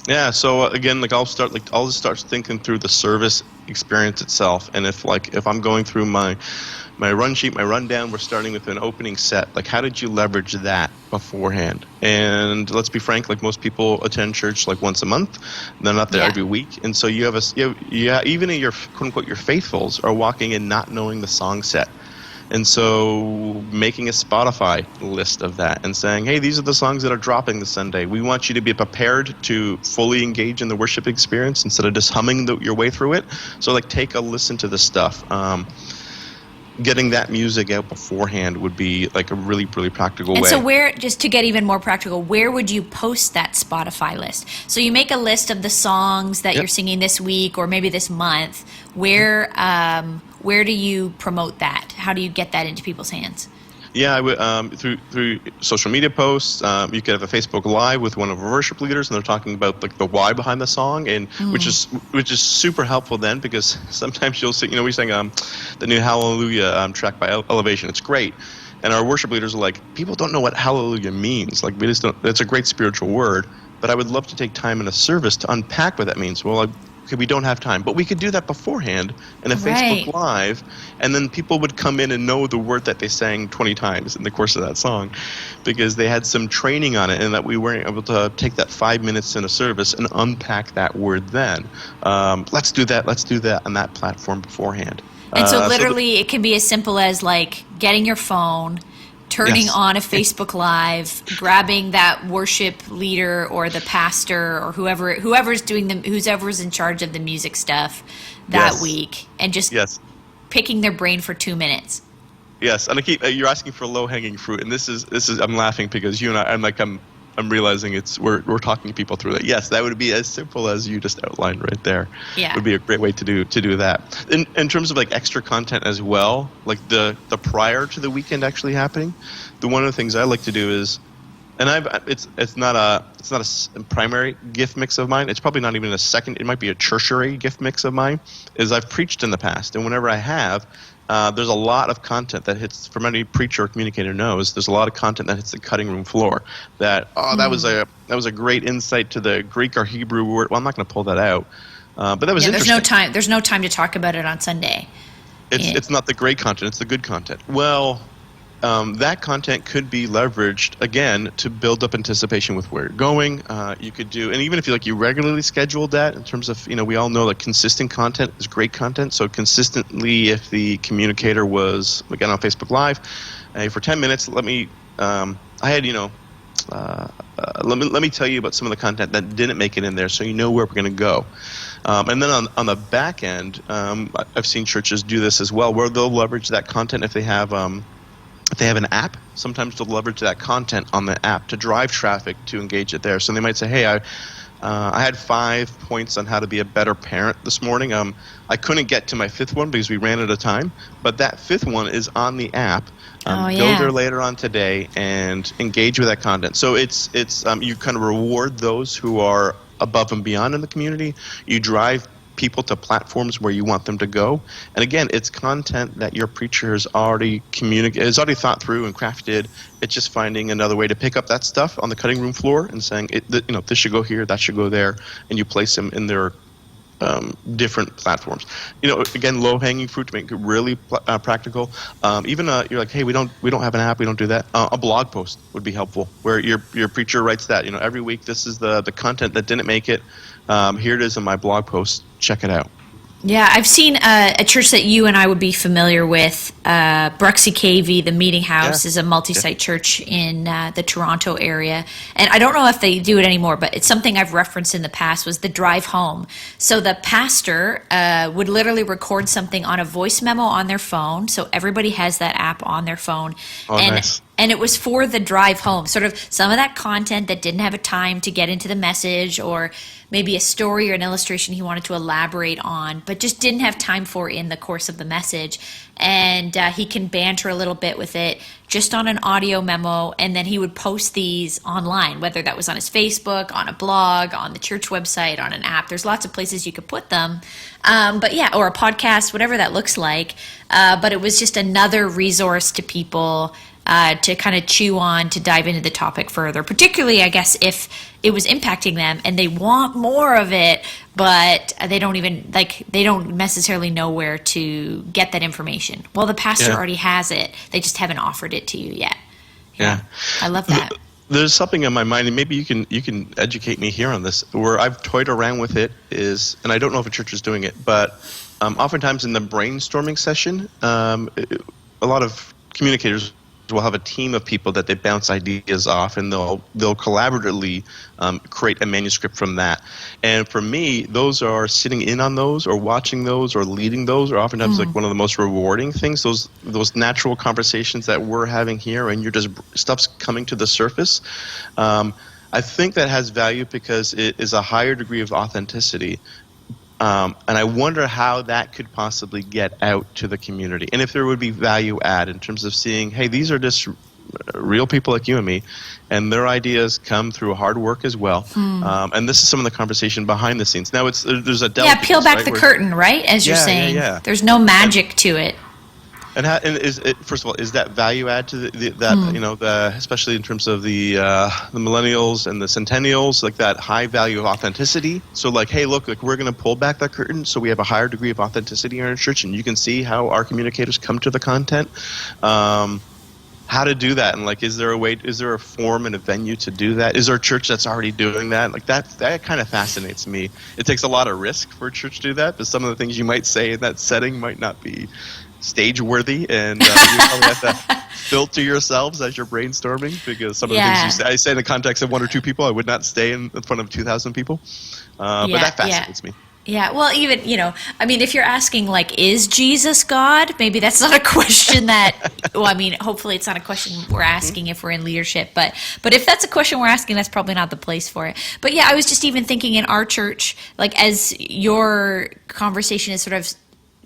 C: Yeah, so again, I'll just start thinking through the service experience itself, and if I'm going through my run sheet, my rundown, we're starting with an opening set. How did you leverage that beforehand? And let's be frank, most people attend church once a month. They're not there every week, and so you have even in your quote unquote your faithfuls are walking in not knowing the song set. And so making a Spotify list of that and saying, hey, these are the songs that are dropping this Sunday. We want you to be prepared to fully engage in the worship experience instead of just humming your way through it. So take a listen to this stuff. Getting that music out beforehand would be a really, really practical way.
A: And so just to get even more practical, where would you post that Spotify list? So you make a list of the songs that you're singing this week or maybe this month. Where do you promote that? How do you get that into people's hands?
C: Yeah, I would, through social media posts. You could have a Facebook Live with one of our worship leaders, and they're talking about like the why behind the song, and which is super helpful then, because sometimes you'll see, we sang the new Hallelujah track by Elevation. It's great, and our worship leaders are like, people don't know what Hallelujah means. Like, we just don't. It's a great spiritual word, but I would love to take time in a service to unpack what that means. Well, we don't have time, but we could do that beforehand in a Facebook Live, and then people would come in and know the word that they sang 20 times in the course of that song, because they had some training on it, and that we weren't able to take that 5 minutes in a service and unpack that word then. Let's do that on that platform beforehand.
A: And so literally it can be as simple as like getting your phone, turning on a Facebook Live, grabbing that worship leader or the pastor or whoever's in charge of the music stuff that week, and just picking their brain for 2 minutes.
C: Yes, and you're asking for low-hanging fruit, and this is I'm laughing because you and I'm realizing we're talking people through that. Yes, that would be as simple as you just outlined right there.
A: Yeah,
C: it would be a great way to do that. In terms of like extra content as well, like the prior to the weekend actually happening, one of the things I like to do is, and it's not a primary gift mix of mine. It's probably not even a second. It might be a tertiary gift mix of mine. Is I've preached in the past, and whenever I have. There's a lot of content that hits, from any preacher or communicator knows, there's a lot of content that hits the cutting room floor. That was a great insight to the Greek or Hebrew word. Well, I'm not going to pull that out, but that was interesting.
A: There's no time to talk about it on Sunday.
C: It's not the great content; it's the good content. Well, that content could be leveraged again to build up anticipation with where you're going. You could do, and even if you regularly scheduled that, in terms of, we all know that consistent content is great content. So consistently, if the communicator was again on Facebook Live, for 10 minutes, let me tell you about some of the content that didn't make it in there, so you know where we're going to go. And then on the back end, I've seen churches do this as well, where they'll leverage that content if they have an app. Sometimes they'll leverage that content on the app to drive traffic to engage it there. So they might say, hey, I had 5 points on how to be a better parent this morning. I couldn't get to my 5th one because we ran out of time, but that 5th one is on the app. Go there later on today and engage with that content. So it's you kind of reward those who are above and beyond in the community. You drive people to platforms where you want them to go, and again, it's content that your preacher has already thought through and crafted. It's just finding another way to pick up that stuff on the cutting room floor and saying, this should go here, that should go there, and you place them in their different platforms. Again, low-hanging fruit to make it really practical. Even you're like, hey, we don't have an app, we don't do that. A blog post would be helpful, where your preacher writes that. Every week, this is the content that didn't make it. Here it is in my blog post. Check it out.
A: Yeah, I've seen a church that you and I would be familiar with, Bruxy KV, the Meeting House, is a multi-site church in the Toronto area. And I don't know if they do it anymore, but it's something I've referenced in the past, was the drive home. So the pastor would literally record something on a voice memo on their phone. So everybody has that app on their phone.
C: Nice.
A: And it was for the drive home, sort of some of that content that didn't have a time to get into the message, or maybe a story or an illustration he wanted to elaborate on, but just didn't have time for in the course of the message. And he can banter a little bit with it just on an audio memo, and then he would post these online, whether that was on his Facebook, on a blog, on the church website, on an app. There's lots of places you could put them. Or a podcast, whatever that looks like. But it was just another resource to people to kind of chew on, to dive into the topic further, particularly, I guess, if it was impacting them and they want more of it, but they don't necessarily know where to get that information. Well, the pastor already has it. They just haven't offered it to you yet. Yeah. I love that.
C: There's something in my mind, and maybe you can educate me here on this, where I've toyed around with it, and I don't know if a church is doing it, but oftentimes in the brainstorming session, a lot of communicators will have a team of people that they bounce ideas off, and they'll collaboratively create a manuscript from that. And for me, those are sitting in on those, or watching those, or leading those, are oftentimes like one of the most rewarding things. Those natural conversations that we're having here, and stuff's coming to the surface. I think that has value because it is a higher degree of authenticity. And I wonder how that could possibly get out to the community, and if there would be value add in terms of seeing, hey, these are just real people like you and me, and their ideas come through hard work as well. And this is some of the conversation behind the scenes. Now, there's a
A: peel back the curtain, right? As you're saying, there's no magic to it.
C: And is it, first of all, is that value add to especially in terms of the millennials and the centennials, like that high value of authenticity? So like, hey, look, like we're going to pull back that curtain so we have a higher degree of authenticity in our church, and you can see how our communicators come to the content. How to do that, and like, is there a form and a venue to do that? Is there a church that's already doing that? Like that kind of fascinates me. It takes a lot of risk for a church to do that, but some of the things you might say in that setting might not be stage worthy, and you probably have to filter yourselves as you're brainstorming, because some of the things I say in the context of one or two people, I would not say in front of 2,000 people. But that fascinates me.
A: Yeah, well, even, if you're asking, like, is Jesus God? Maybe that's not a question hopefully it's not a question we're asking if we're in leadership. But if that's a question we're asking, that's probably not the place for it. But yeah, I was just even thinking in our church, like, as your conversation is sort of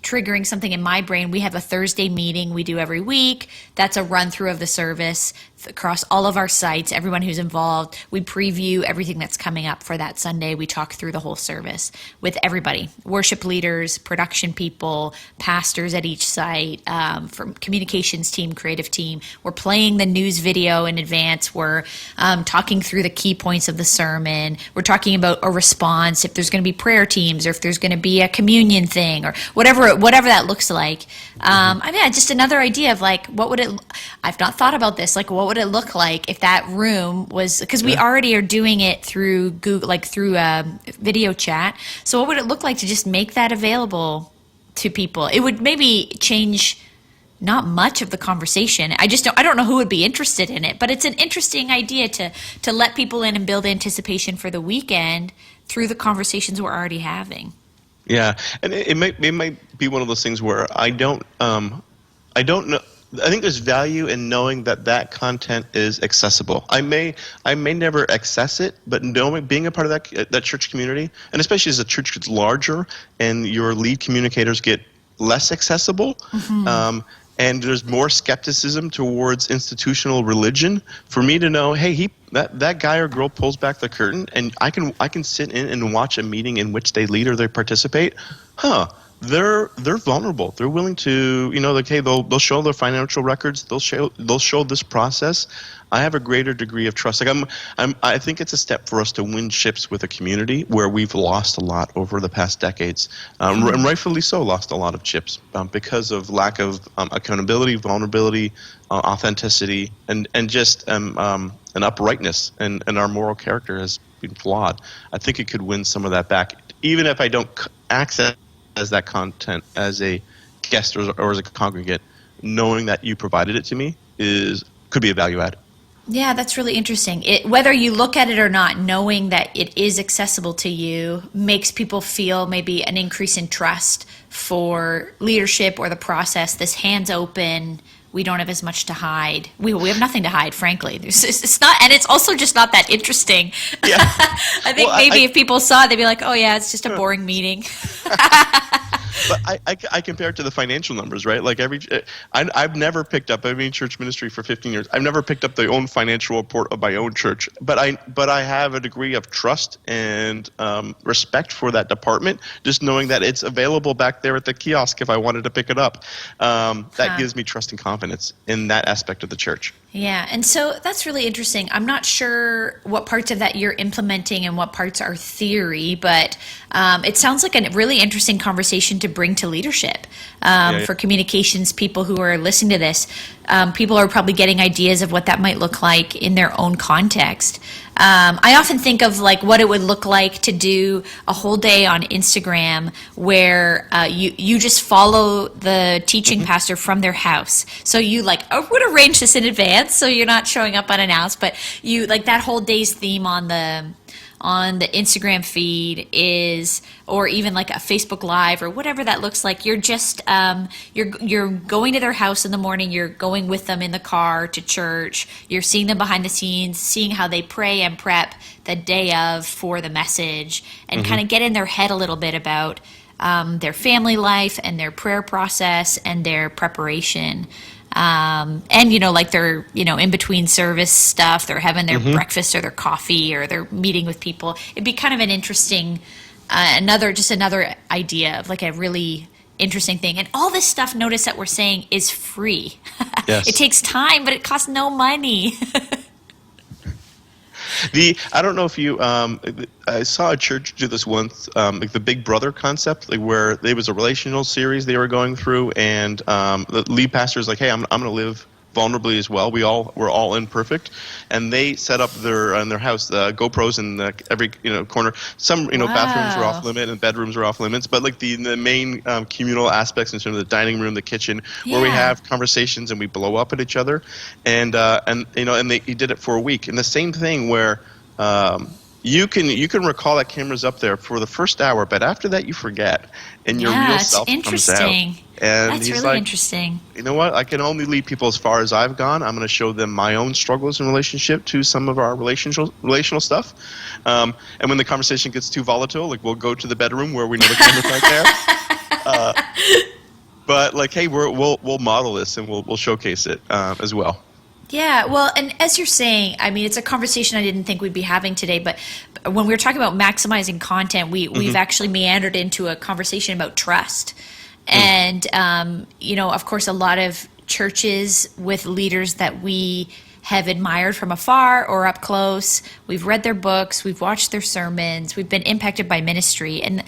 A: triggering something in my brain, we have a Thursday meeting we do every week. That's a run through of the service across all of our sites, everyone who's involved. We preview everything that's coming up for that Sunday. We talk through the whole service with everybody, worship leaders, production people, pastors at each site, from communications team, creative team. We're playing the news video in advance. We're talking through the key points of the sermon. We're talking about a response, if there's going to be prayer teams, or if there's going to be a communion thing, or whatever that looks like. Just another idea of like, I've not thought about this, like what would it look like if that room was, because we already are doing it through Google, like through video chat. So what would it look like to just make that available to people? It would maybe change not much of the conversation. I don't know who would be interested in it, but it's an interesting idea to let people in and build anticipation for the weekend through the conversations we're already having.
C: Yeah, and it might be one of those things where I don't know. I think there's value in knowing that content is accessible. I may never access it, but being a part of that church community, and especially as the church gets larger and your lead communicators get less accessible, and there's more skepticism towards institutional religion, for me to know, hey, that guy or girl pulls back the curtain, and I can sit in and watch a meeting in which they lead or they participate. They're vulnerable. They're willing to, they'll show their financial records. They'll show this process. I have a greater degree of trust. Like I think it's a step for us to win ships with a community where we've lost a lot over the past decades, and rightfully so, lost a lot of chips because of lack of accountability, vulnerability, authenticity, and just an uprightness, and our moral character has been flawed. I think it could win some of that back, even if I don't access as that content as a guest or as a congregant. Knowing that you provided it to me could be a value add.
A: Yeah, that's really interesting. Whether you look at it or not, knowing that it is accessible to you makes people feel maybe an increase in trust for leadership or the process. This hands open. We don't have as much to hide. We have nothing to hide, frankly. It's not, and it's also just not that interesting. Yeah. I think if people saw it, they'd be like, "Oh yeah, it's just a boring meeting."
C: But I compare it to the financial numbers, right? Like I've never picked up. I've been in church ministry for 15 years. I've never picked up the own financial report of my own church, but I have a degree of trust and respect for that department. Just knowing that it's available back there at the kiosk if I wanted to pick it up, that gives me trust and confidence in that aspect of the church.
A: Yeah, and so that's really interesting. I'm not sure what parts of that you're implementing and what parts are theory, but it sounds like a really interesting conversation to bring to leadership for communications people who are listening to this. People are probably getting ideas of what that might look like in their own context. I often think of like what it would look like to do a whole day on Instagram where you just follow the teaching pastor from their house. So you I would arrange this in advance so you're not showing up unannounced, but you like that whole day's theme on on the Instagram feed is, or even like a Facebook Live or whatever that looks like, you're just you're going to their house in the morning, you're going with them in the car to church, you're seeing them behind the scenes, seeing how they pray and prep the day of for the message, and kind of get in their head a little bit about their family life and their prayer process and their preparation. And, like their, in between service stuff, they're having their breakfast or their coffee or they're meeting with people. It'd be kind of an interesting, another idea of like a really interesting thing. And all this stuff, notice that we're saying, is free.
C: Yes.
A: It takes time, but it costs no money.
C: I don't know if you I saw a church do this once, like the Big Brother concept, like where there was a relational series they were going through, and the lead pastor is like, hey, I'm going to live vulnerably as well. We're all imperfect, and they set up in their house GoPros in every corner. Some bathrooms are off limit and bedrooms are off limits, but like the main communal aspects in terms of the dining room, the kitchen, where we have conversations and we blow up at each other, and he did it for a week. And the same thing where you can recall that camera's up there for the first hour, but after that you forget, and your real self comes out. And
A: that's
C: he's
A: really
C: like,
A: interesting.
C: You know what? I can only lead people as far as I've gone. I'm going to show them my own struggles in relationship to some of our relational stuff. And when the conversation gets too volatile, like we'll go to the bedroom where we know the camera's right there. But like, hey, we'll model this and we'll showcase it as well.
A: Yeah, well, and as you're saying, I mean, it's a conversation I didn't think we'd be having today, but when we were talking about maximizing content, we've actually meandered into a conversation about trust. And, of course, a lot of churches with leaders that we have admired from afar or up close, we've read their books, we've watched their sermons, we've been impacted by ministry. And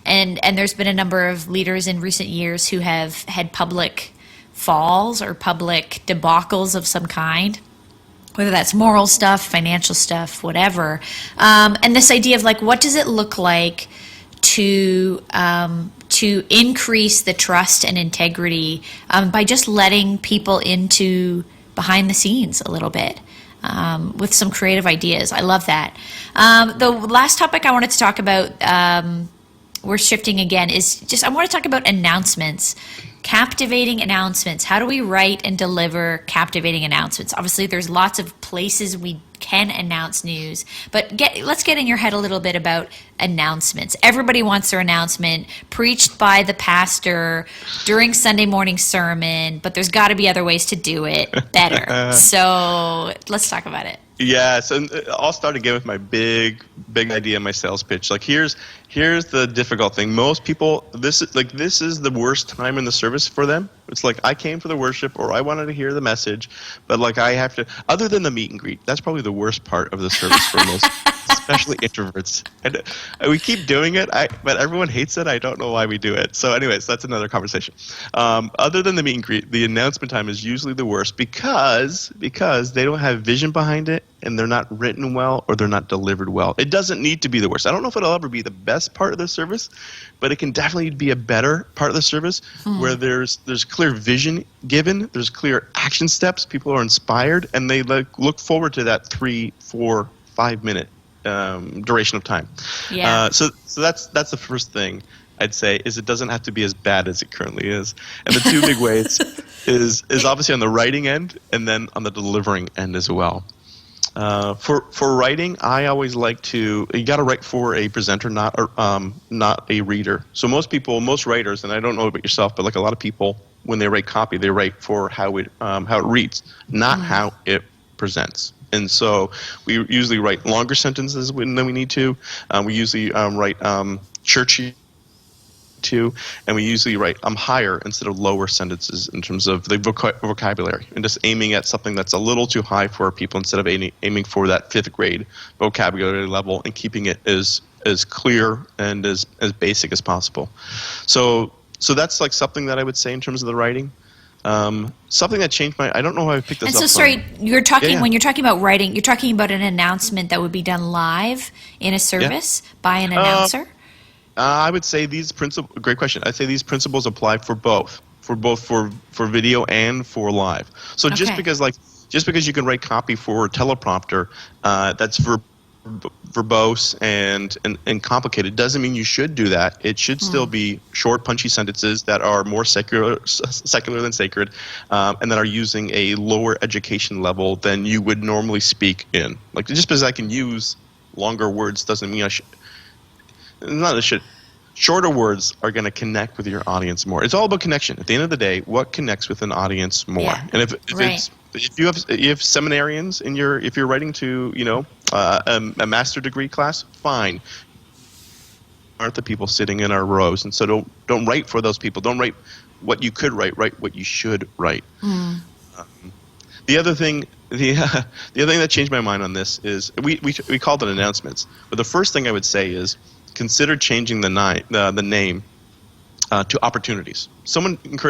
A: there's been a number of leaders in recent years who have had public falls or public debacles of some kind, whether that's moral stuff, financial stuff, whatever. And this idea of like, what does it look like to increase the trust and integrity by just letting people into behind the scenes a little bit with some creative ideas. I love that. The last topic I wanted to talk about, we're shifting again, is just I want to talk about announcements. Captivating announcements. How do we write and deliver captivating announcements? Obviously, there's lots of places we can announce news, but let's get in your head a little bit about announcements. Everybody wants their announcement preached by the pastor during Sunday morning sermon, but there's got to be other ways to do it better. So let's talk about it.
C: Yeah, so I'll start again with my big idea, my sales pitch. Like here's the difficult thing. Most people, this is the worst time in the service for them. It's like I came for the worship or I wanted to hear the message, but like I have to, other than the meet and greet, that's probably the worst part of the service for most, especially introverts. And we keep doing it, but everyone hates it. I don't know why we do it. So anyways, that's another conversation. Other than the meet and greet, the announcement time is usually the worst because they don't have vision behind it and they're not written well or they're not delivered well. It doesn't need to be the worst. I don't know if it'll ever be the best part of the service, but it can definitely be a better part of the service where there's clear vision given, there's clear action steps, people are inspired, and they look forward to that 3, 4, 5 minute duration of time.
A: Yeah.
C: So that's the first thing I'd say is it doesn't have to be as bad as it currently is. And the two big ways is obviously on the writing end and then on the delivering end as well. For writing, I always like you got to write for a presenter, not a reader. So most writers, and I don't know about yourself, but like a lot of people, when they write copy, they write for how it reads, not how it presents. And so we usually write longer sentences than we need to. We usually write churchy too, and we usually write higher instead of lower sentences in terms of the vocabulary, and just aiming at something that's a little too high for our people instead of aiming for that 5th grade vocabulary level and keeping it as clear and as basic as possible. So that's like something that I would say in terms of the writing. Something that changed I don't know how I picked this up.
A: And so, sorry, you're talking when you're talking about writing, you're talking about an announcement that would be done live in a service by an announcer?
C: I would say great question. I'd say these principles apply for both for video and for live. So just because you can write copy for a teleprompter, that's verbose and complicated. Doesn't mean you should do that. It should still be short, punchy sentences that are more secular than sacred, and that are using a lower education level than you would normally speak in. Like, just because I can use longer words doesn't mean I should. Not a should. Shorter words are going to connect with your audience more. It's all about connection. At the end of the day, what connects with an audience more?
A: Yeah.
C: And if you have seminarians if you're writing to a master degree class, fine. Aren't the people sitting in our rows, and so don't write for those people. Don't write what you could write. Write what you should write. The other thing that changed my mind on this is we called it announcements, but the first thing I would say is consider changing the name to opportunities.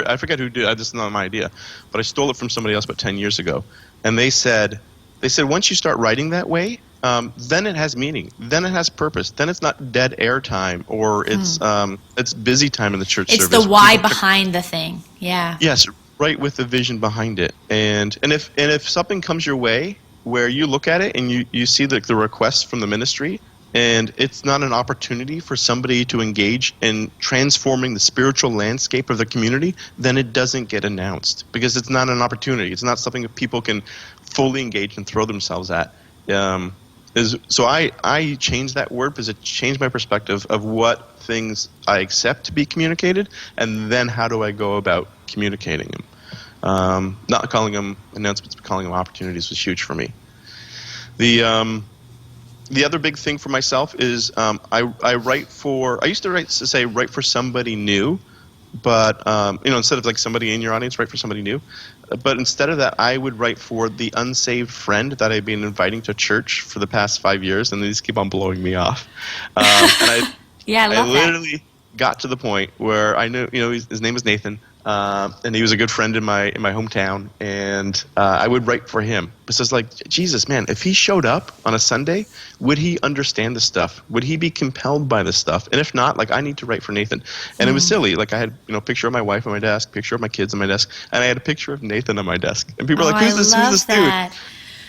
C: I forget who did. This is not my idea, but I stole it from somebody else about 10 years ago, and they said once you start writing that way, then it has meaning, then it has purpose, then it's not dead air time, or it's busy time in the church service.
A: It's the why behind the thing. Yeah.
C: Yes, right, with the vision behind it, and if something comes your way where you look at it and you see the request from the ministry, and it's not an opportunity for somebody to engage in transforming the spiritual landscape of the community, then it doesn't get announced, because it's not an opportunity. It's not something that people can fully engage and throw themselves at. So I changed that word because it changed my perspective of what things I accept to be communicated, and then how do I go about communicating them. Not calling them announcements, but calling them opportunities was huge for me. The other big thing for myself is I used to write for somebody new, but instead of like somebody in your audience, write for somebody new. But instead of that, I would write for the unsaved friend that I've been inviting to church for the past 5 years, and they just keep on blowing me off. I literally got to the point where I knew, his name is Nathan, and he was a good friend in my hometown, and I would write for him. It's just like, Jesus, man, if he showed up on a Sunday, would he understand this stuff? Would he be compelled by this stuff? And if not, like, I need to write for Nathan. And it was silly. Like, I had a picture of my wife on my desk, picture of my kids on my desk, and I had a picture of Nathan on my desk. And people were like, who's this dude? And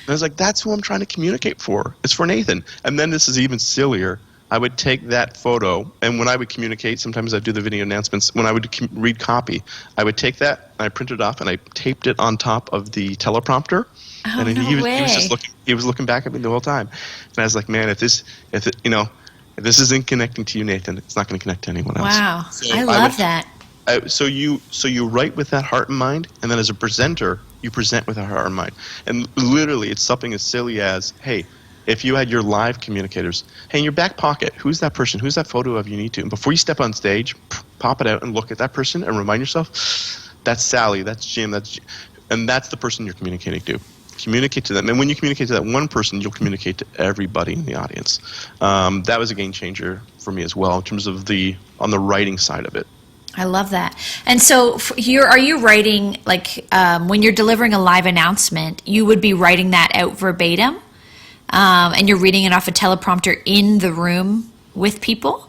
C: I was like, that's who I'm trying to communicate for. It's for Nathan. And then this is even sillier. I would take that photo, and when I would communicate, sometimes I'd do the video announcements, when I would read copy, I would take that, and I printed it off, and I taped it on top of the teleprompter.
A: Oh,
C: and
A: he
C: was looking back at me the whole time. And I was like, man, if this isn't connecting to you, Nathan, it's not going to connect to anyone else.
A: Wow. So I love that.
C: So you write with that heart in mind, and then as a presenter, you present with that heart in mind. And literally, it's something as silly as, hey, if you had your live communicators, hey, in your back pocket, who's that person? Who's that photo of you need to? And before you step on stage, pop it out and look at that person and remind yourself, that's Sally, that's Jim, and that's the person you're communicating to. Communicate to them. And when you communicate to that one person, you'll communicate to everybody in the audience. That was a game changer for me as well in terms of on the writing side of it.
A: I love that. And so are you writing, like, when you're delivering a live announcement, you would be writing that out verbatim? And you're reading it off a teleprompter in the room with people,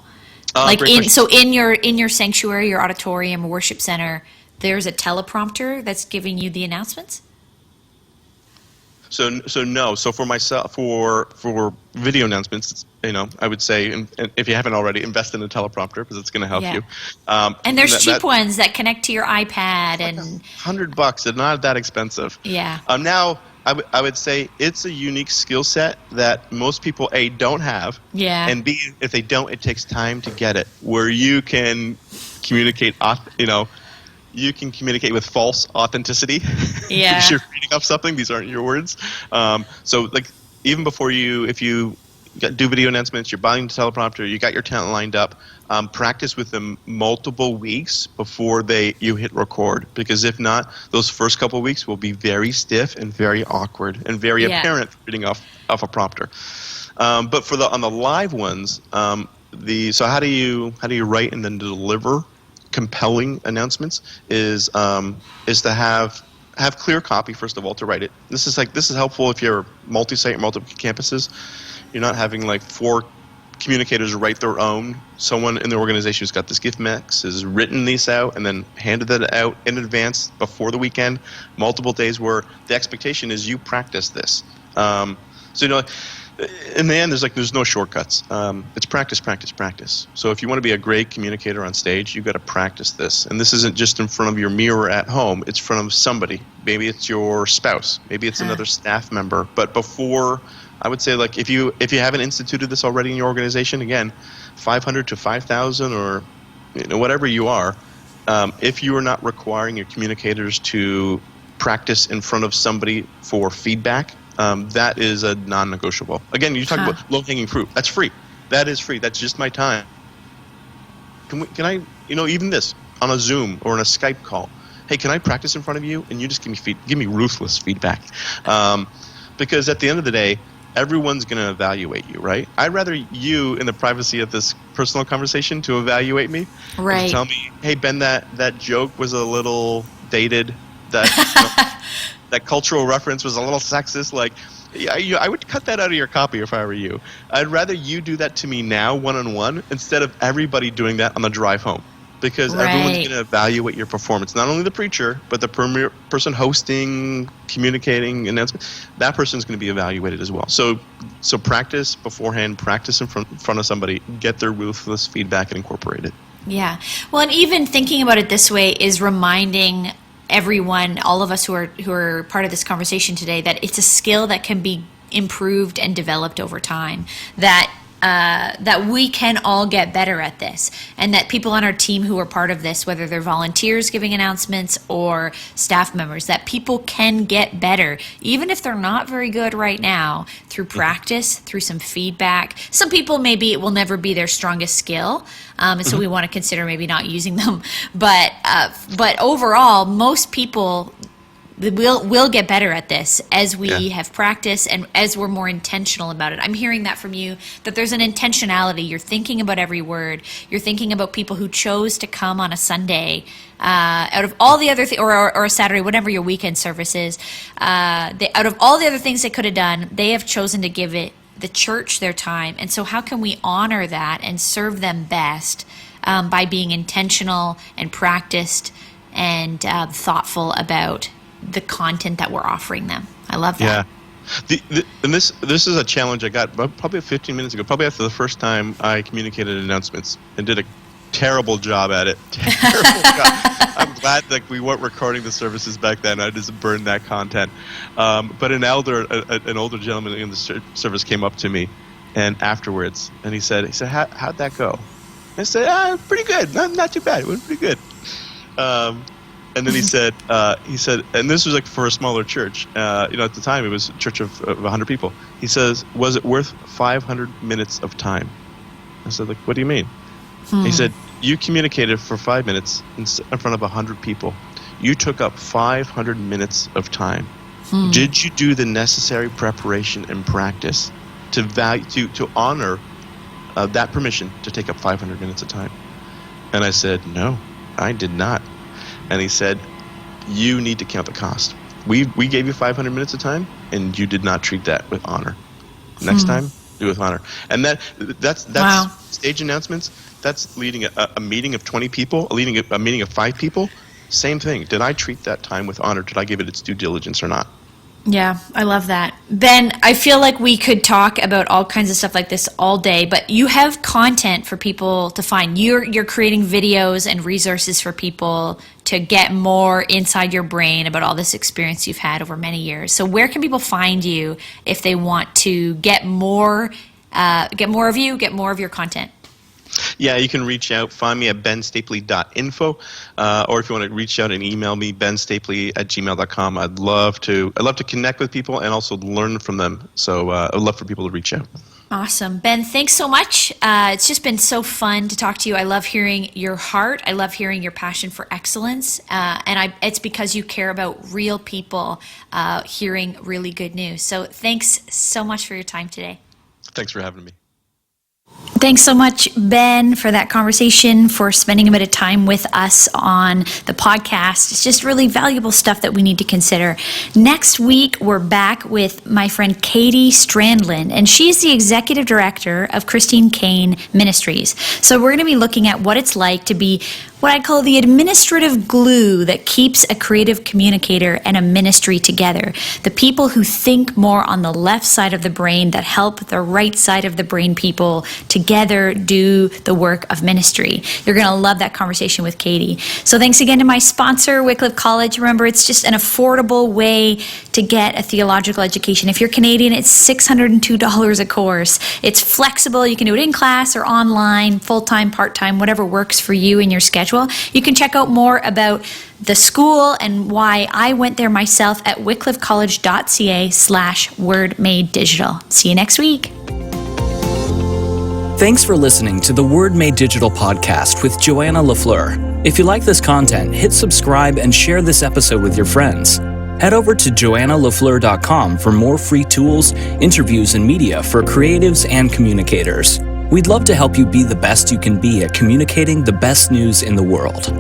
A: in your sanctuary, your auditorium, or worship center, there's a teleprompter that's giving you the announcements.
C: So no. So for myself, for video announcements, I would say, and if you haven't already, invest in a teleprompter because it's going to help you.
A: And there's cheap ones that connect to your iPad, and
C: $100. They're not that expensive.
A: Yeah.
C: Now I would say it's a unique skill set that most people don't have.
A: Yeah.
C: And B, if they don't, it takes time to get it. Where you can communicate, you can communicate with false authenticity.
A: Yeah.
C: If you're reading off something, these aren't your words. So like even before if you do video announcements, you're buying the teleprompter, you got your talent lined up, practice with them multiple weeks before you hit record, because if not, those first couple of weeks will be very stiff and very awkward and very apparent reading off a prompter. But on the live ones, so how do you write and then deliver compelling announcements is to have clear copy, first of all, to write it. This is helpful if you're multi-site or multiple campuses. You're not having like 4 communicators write their own. Someone in the organization who's got this gift mix has written these out and then handed that out in advance before the weekend, multiple days, where the expectation is you practice this. in the end, there's no shortcuts. It's practice, practice, practice. So if you want to be a great communicator on stage, you've got to practice this. And this isn't just in front of your mirror at home. It's in front of somebody. Maybe it's your spouse. Maybe it's another staff member. But before, I would say, like, if you haven't instituted this already in your organization, again, 500 to 5,000 or whatever you are, if you are not requiring your communicators to practice in front of somebody for feedback, that is a non-negotiable. Again, you talk about low-hanging fruit. That's free. That is free. That's just my time. Can I, even this on a Zoom or on a Skype call? Hey, can I practice in front of you? And you just give me ruthless feedback, because at the end of the day, everyone's going to evaluate you, right? I'd rather you, in the privacy of this personal conversation, to evaluate me,
A: right?
C: To tell me, hey, Ben, that joke was a little dated. That that cultural reference was a little sexist. Like, I would cut that out of your copy if I were you. I'd rather you do that to me now, one-on-one, instead of everybody doing that on the drive home. Because everyone's going to evaluate your performance. Not only the preacher, but the person hosting, communicating, announcement. That person's going to be evaluated as well. So practice beforehand, practice in front of somebody, get their ruthless feedback and incorporate it.
A: Yeah. Well, and even thinking about it this way is reminding everyone, all of us who are part of this conversation today, that it's a skill that can be improved and developed over time, that we can all get better at this, and that people on our team who are part of this, whether they're volunteers giving announcements or staff members, that people can get better, even if they're not very good right now, through practice, through some feedback. Some people, maybe it will never be their strongest skill, and so we want to consider maybe not using them. But overall, most people we'll get better at this as we have practice and as we're more intentional about it. I'm hearing that from you, that there's an intentionality. You're thinking about every word. You're thinking about people who chose to come on a Sunday out of all the other or a Saturday, whatever your weekend service is. Out of all the other things they could have done, they have chosen to give the church their time. And so how can we honor that and serve them best by being intentional and practiced and thoughtful about the content that we're offering them. I love that.
C: Yeah. And this is a challenge I got probably 15 minutes ago, probably after the first time I communicated announcements and did a terrible job at it. Terrible job. I'm glad that we weren't recording the services back then. I just burned that content. But an older gentleman in the service came up to me and afterwards, and he said, how'd that go? I said, pretty good. Not too bad. It went pretty good. And then he said, and this was like for a smaller church. At the time it was a church of 100 people. He says, was it worth 500 minutes of time? I said, like, what do you mean? He said, you communicated for 5 minutes in front of 100 people. You took up 500 minutes of time. Did you do the necessary preparation and practice to honor that permission to take up 500 minutes of time? And I said, no, I did not. And he said, you need to count the cost. We gave you 500 minutes of time, and you did not treat that with honor. Next time, do it with honor. And that's stage announcements. That's leading a meeting of 20 people, leading a meeting of 5 people. Same thing. Did I treat that time with honor? Did I give it its due diligence or not?
A: Yeah, I love that. Ben, I feel like we could talk about all kinds of stuff like this all day, but you have content for people to find. You're creating videos and resources for people to get more inside your brain about all this experience you've had over many years. So where can people find you if they want to get more of you, get more of your content?
C: Yeah, you can reach out. Find me at benstapley.info, or if you want to reach out and email me, benstapley@gmail.com. I'd love to connect with people and also learn from them. So I'd love for people to reach out.
A: Awesome. Ben, thanks so much. It's just been so fun to talk to you. I love hearing your heart. I love hearing your passion for excellence. And it's because you care about real people hearing really good news. So thanks so much for your time today.
C: Thanks for having me.
A: Thanks so much, Ben, for that conversation, for spending a bit of time with us on the podcast. It's just really valuable stuff that we need to consider. Next week, we're back with my friend Katie Strandland, and she's the executive director of Christine Kane Ministries. So we're going to be looking at what it's like to be what I call the administrative glue that keeps a creative communicator and a ministry together. The people who think more on the left side of the brain that help the right side of the brain people together do the work of ministry. You're going to love that conversation with Katie. So thanks again to my sponsor, Wycliffe College. Remember, it's just an affordable way to get a theological education. If you're Canadian, it's $602 a course. It's flexible. You can do it in class or online, full-time, part-time, whatever works for you and your schedule. You can check out more about the school and why I went there myself at wycliffecollege.ca/wordmadedigital. See you next week.
B: Thanks for listening to the Word Made Digital podcast with Joanna LaFleur. If you like this content, hit subscribe and share this episode with your friends. Head over to joannalafleur.com for more free tools, interviews, and media for creatives and communicators. We'd love to help you be the best you can be at communicating the best news in the world.